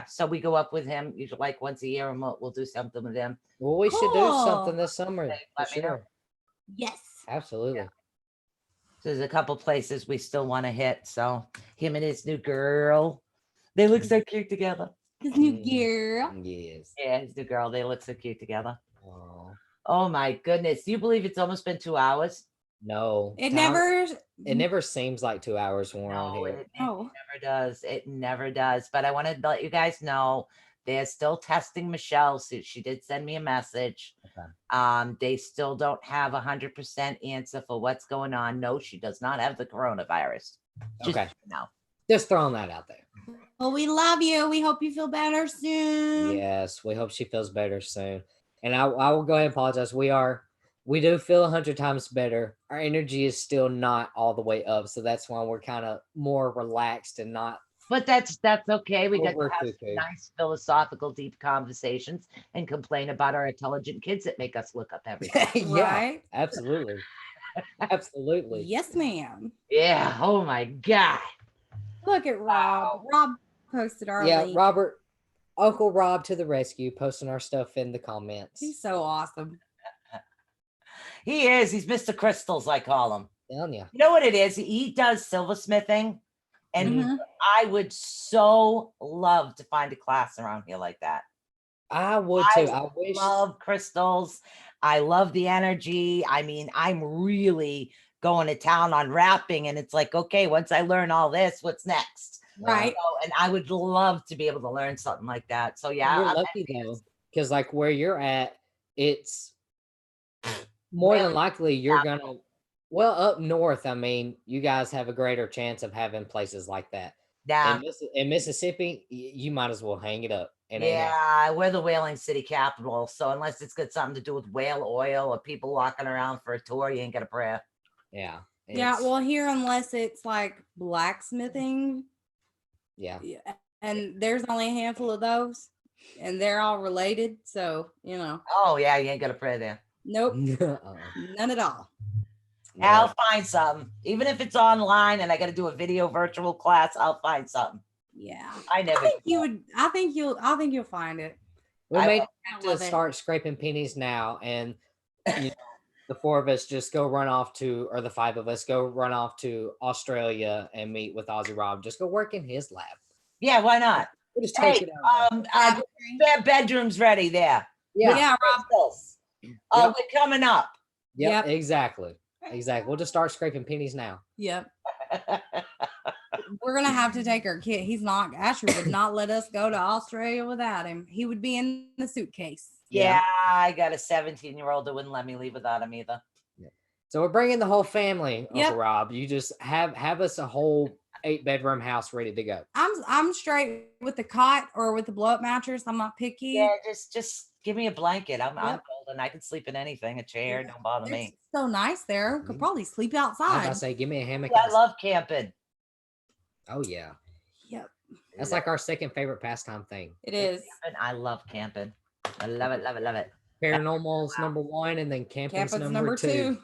So we go up with him usually like once a year, and we'll do something with him. Well, we should do Cool. something this summer. Let For me know. sure. Yes. Absolutely. So there's a couple places we still want to hit. So him and his new girl, they look so cute together. His new girl. Yes. Yeah, his new girl, they look so cute together. Oh, Oh my goodness. Do you believe it's almost been 2 hours? no. It Time- never. It never seems like 2 hours when we're on No, here. it Oh. never does. It never does. But I want to let you guys know they're still testing Michelle. So she did send me a message. Okay. They still don't have 100% answer for what's going on. No, she does not have the coronavirus. Just Okay. no. Just throwing that out there. Well, we love you. We hope you feel better soon. Yes, we hope she feels better soon. And I will go ahead and apologize. We do feel 100 times better. Our energy is still not all the way up, so that's why we're kind of more relaxed and not. But that's okay. We got to Over have cuckoo. some nice philosophical, deep conversations and complain about our intelligent kids that make us look up everything. Yeah, Right? absolutely. Absolutely. Yes, ma'am. Yeah. Oh my God. Look at Rob. Rob posted our Yeah, link. Robert, Uncle Rob to the rescue, posting our stuff in the comments. He's so awesome. He is. He's Mr. Crystals, I call him. Telling you. You know what it is? He does silversmithing. And Mhm. I would so love to find a class around here like that. I would too. I wish. Love crystals. I love the energy. I mean, I'm really going to town on rapping, and it's like, okay, once I learn all this, what's next? Right. So, and I would love to be able to learn something like that. So yeah, You're I'm lucky envious. though, because like where you're at, it's more than likely you're gonna Well, up north, I mean, you guys have a greater chance of having places like that. Yeah. In Mississippi, you might as well hang it up. It ain't happening. Yeah, we're the whaling city capital. So unless it's got something to do with whale oil or people walking around for a tour, you ain't got a prayer. Yeah. Yeah, it's- well, here, unless it's like blacksmithing, yeah. and there's only a handful of those, and they're all related. So, Oh yeah, you ain't got a prayer there. nope, Uh-uh. none at all. I'll find something. Even if it's online and I got to do a video virtual class, I'll find something. Yeah, I never. I think you'll find it. We I may will. have love to it. start scraping pennies now, and you know, the four of us just go run off to, or the five of us go run off to Australia and meet with Ozzy Rob. Just go work in his lab. Yeah, why not? We'll just Hey, take it over. their bedroom's ready there. Yeah, Rob. Crystals. Oh, we're coming up. Yep, Yep. exactly. We'll just start scraping pennies now. Yep. We're gonna have to take our kid. He's not. Asher would not let us go to Australia without him. He would be in the suitcase. Yeah, I got a 17-year-old that wouldn't let me leave without him either. So we're bringing the whole family, Yep. Uncle Rob. You just have us a whole 8-bedroom house ready to go. I'm straight with the cot or with the blow up mattress. I'm not picky. Yeah, just give me a blanket. I'm Yep. golden. I can sleep in anything. A chair, Yeah. don't bother It's me. so nice there. Could probably sleep I was about outside. to say, give me a hammock. Yeah, I love camping. Oh yeah, Yep. that's like our second favorite pastime thing. It is. Camping, I love camping. I love it, love it, love it. Paranormal's number one, and then camping's Camping's number two.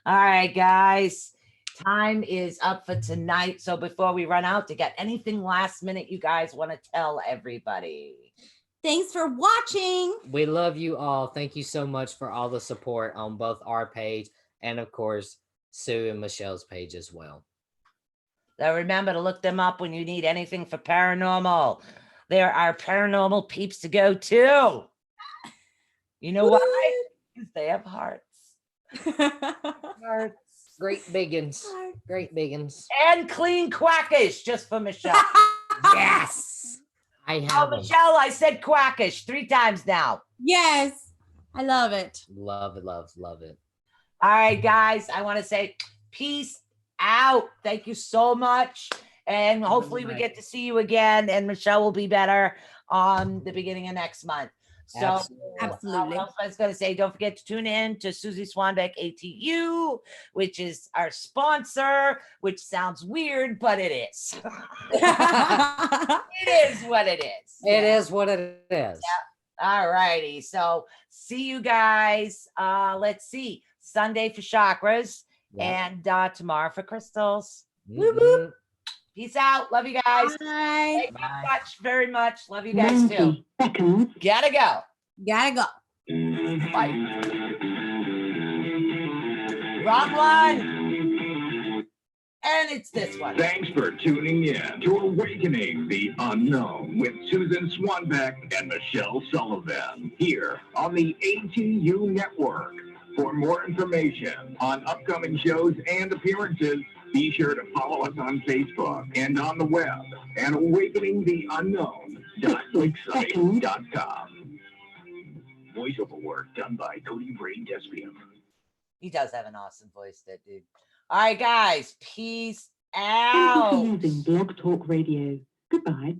All right, guys. Time is up for tonight. So before we run out, to get anything last minute you guys want to tell everybody? Thanks for watching. We love you all. Thank you so much for all the support on both our page and, of course, Sue and Michelle's page as well. Now remember to look them up when you need anything for paranormal. There are paranormal peeps to go to. You know why? Because they have hearts. Hearts. Great biggins. Great biggins. And clean quackish just for Michelle. Yes. I Oh, have 'em. Michelle, I said quackish 3 times now. Yes. I love it. Love it, love it. All right, guys. I want to say peace out. Thank you so much. And hopefully we get to see you again. And Michelle will be better on the beginning of next month. So Absolutely. what else I was going to say, don't forget to tune in to Susie Swanbeck ATU, which is our sponsor, which sounds weird, but it is. It is what it is. It is what it is. All righty. So see you guys. Let's see. Sunday for chakras and tomorrow for crystals. Mhm. Peace out. Love you guys. Bye. Thank you much, very much. Love you guys too. 90 seconds. Gotta go. Gotta go. Bye. Wrong one. And it's this one. Thanks for tuning in to Awakening the Unknown with Susan Swanbeck and Michelle Sullivan here on the ATU Network. For more information on upcoming shows and appearances, be sure to follow us on Facebook and on the web at awakeningtheunknown.wixsite.com. Voiceover work done by Cody Brain Despian. He does have an awesome voice, that dude. All right, guys. Peace out. Thank you for using Blog Talk Radio. Goodbye.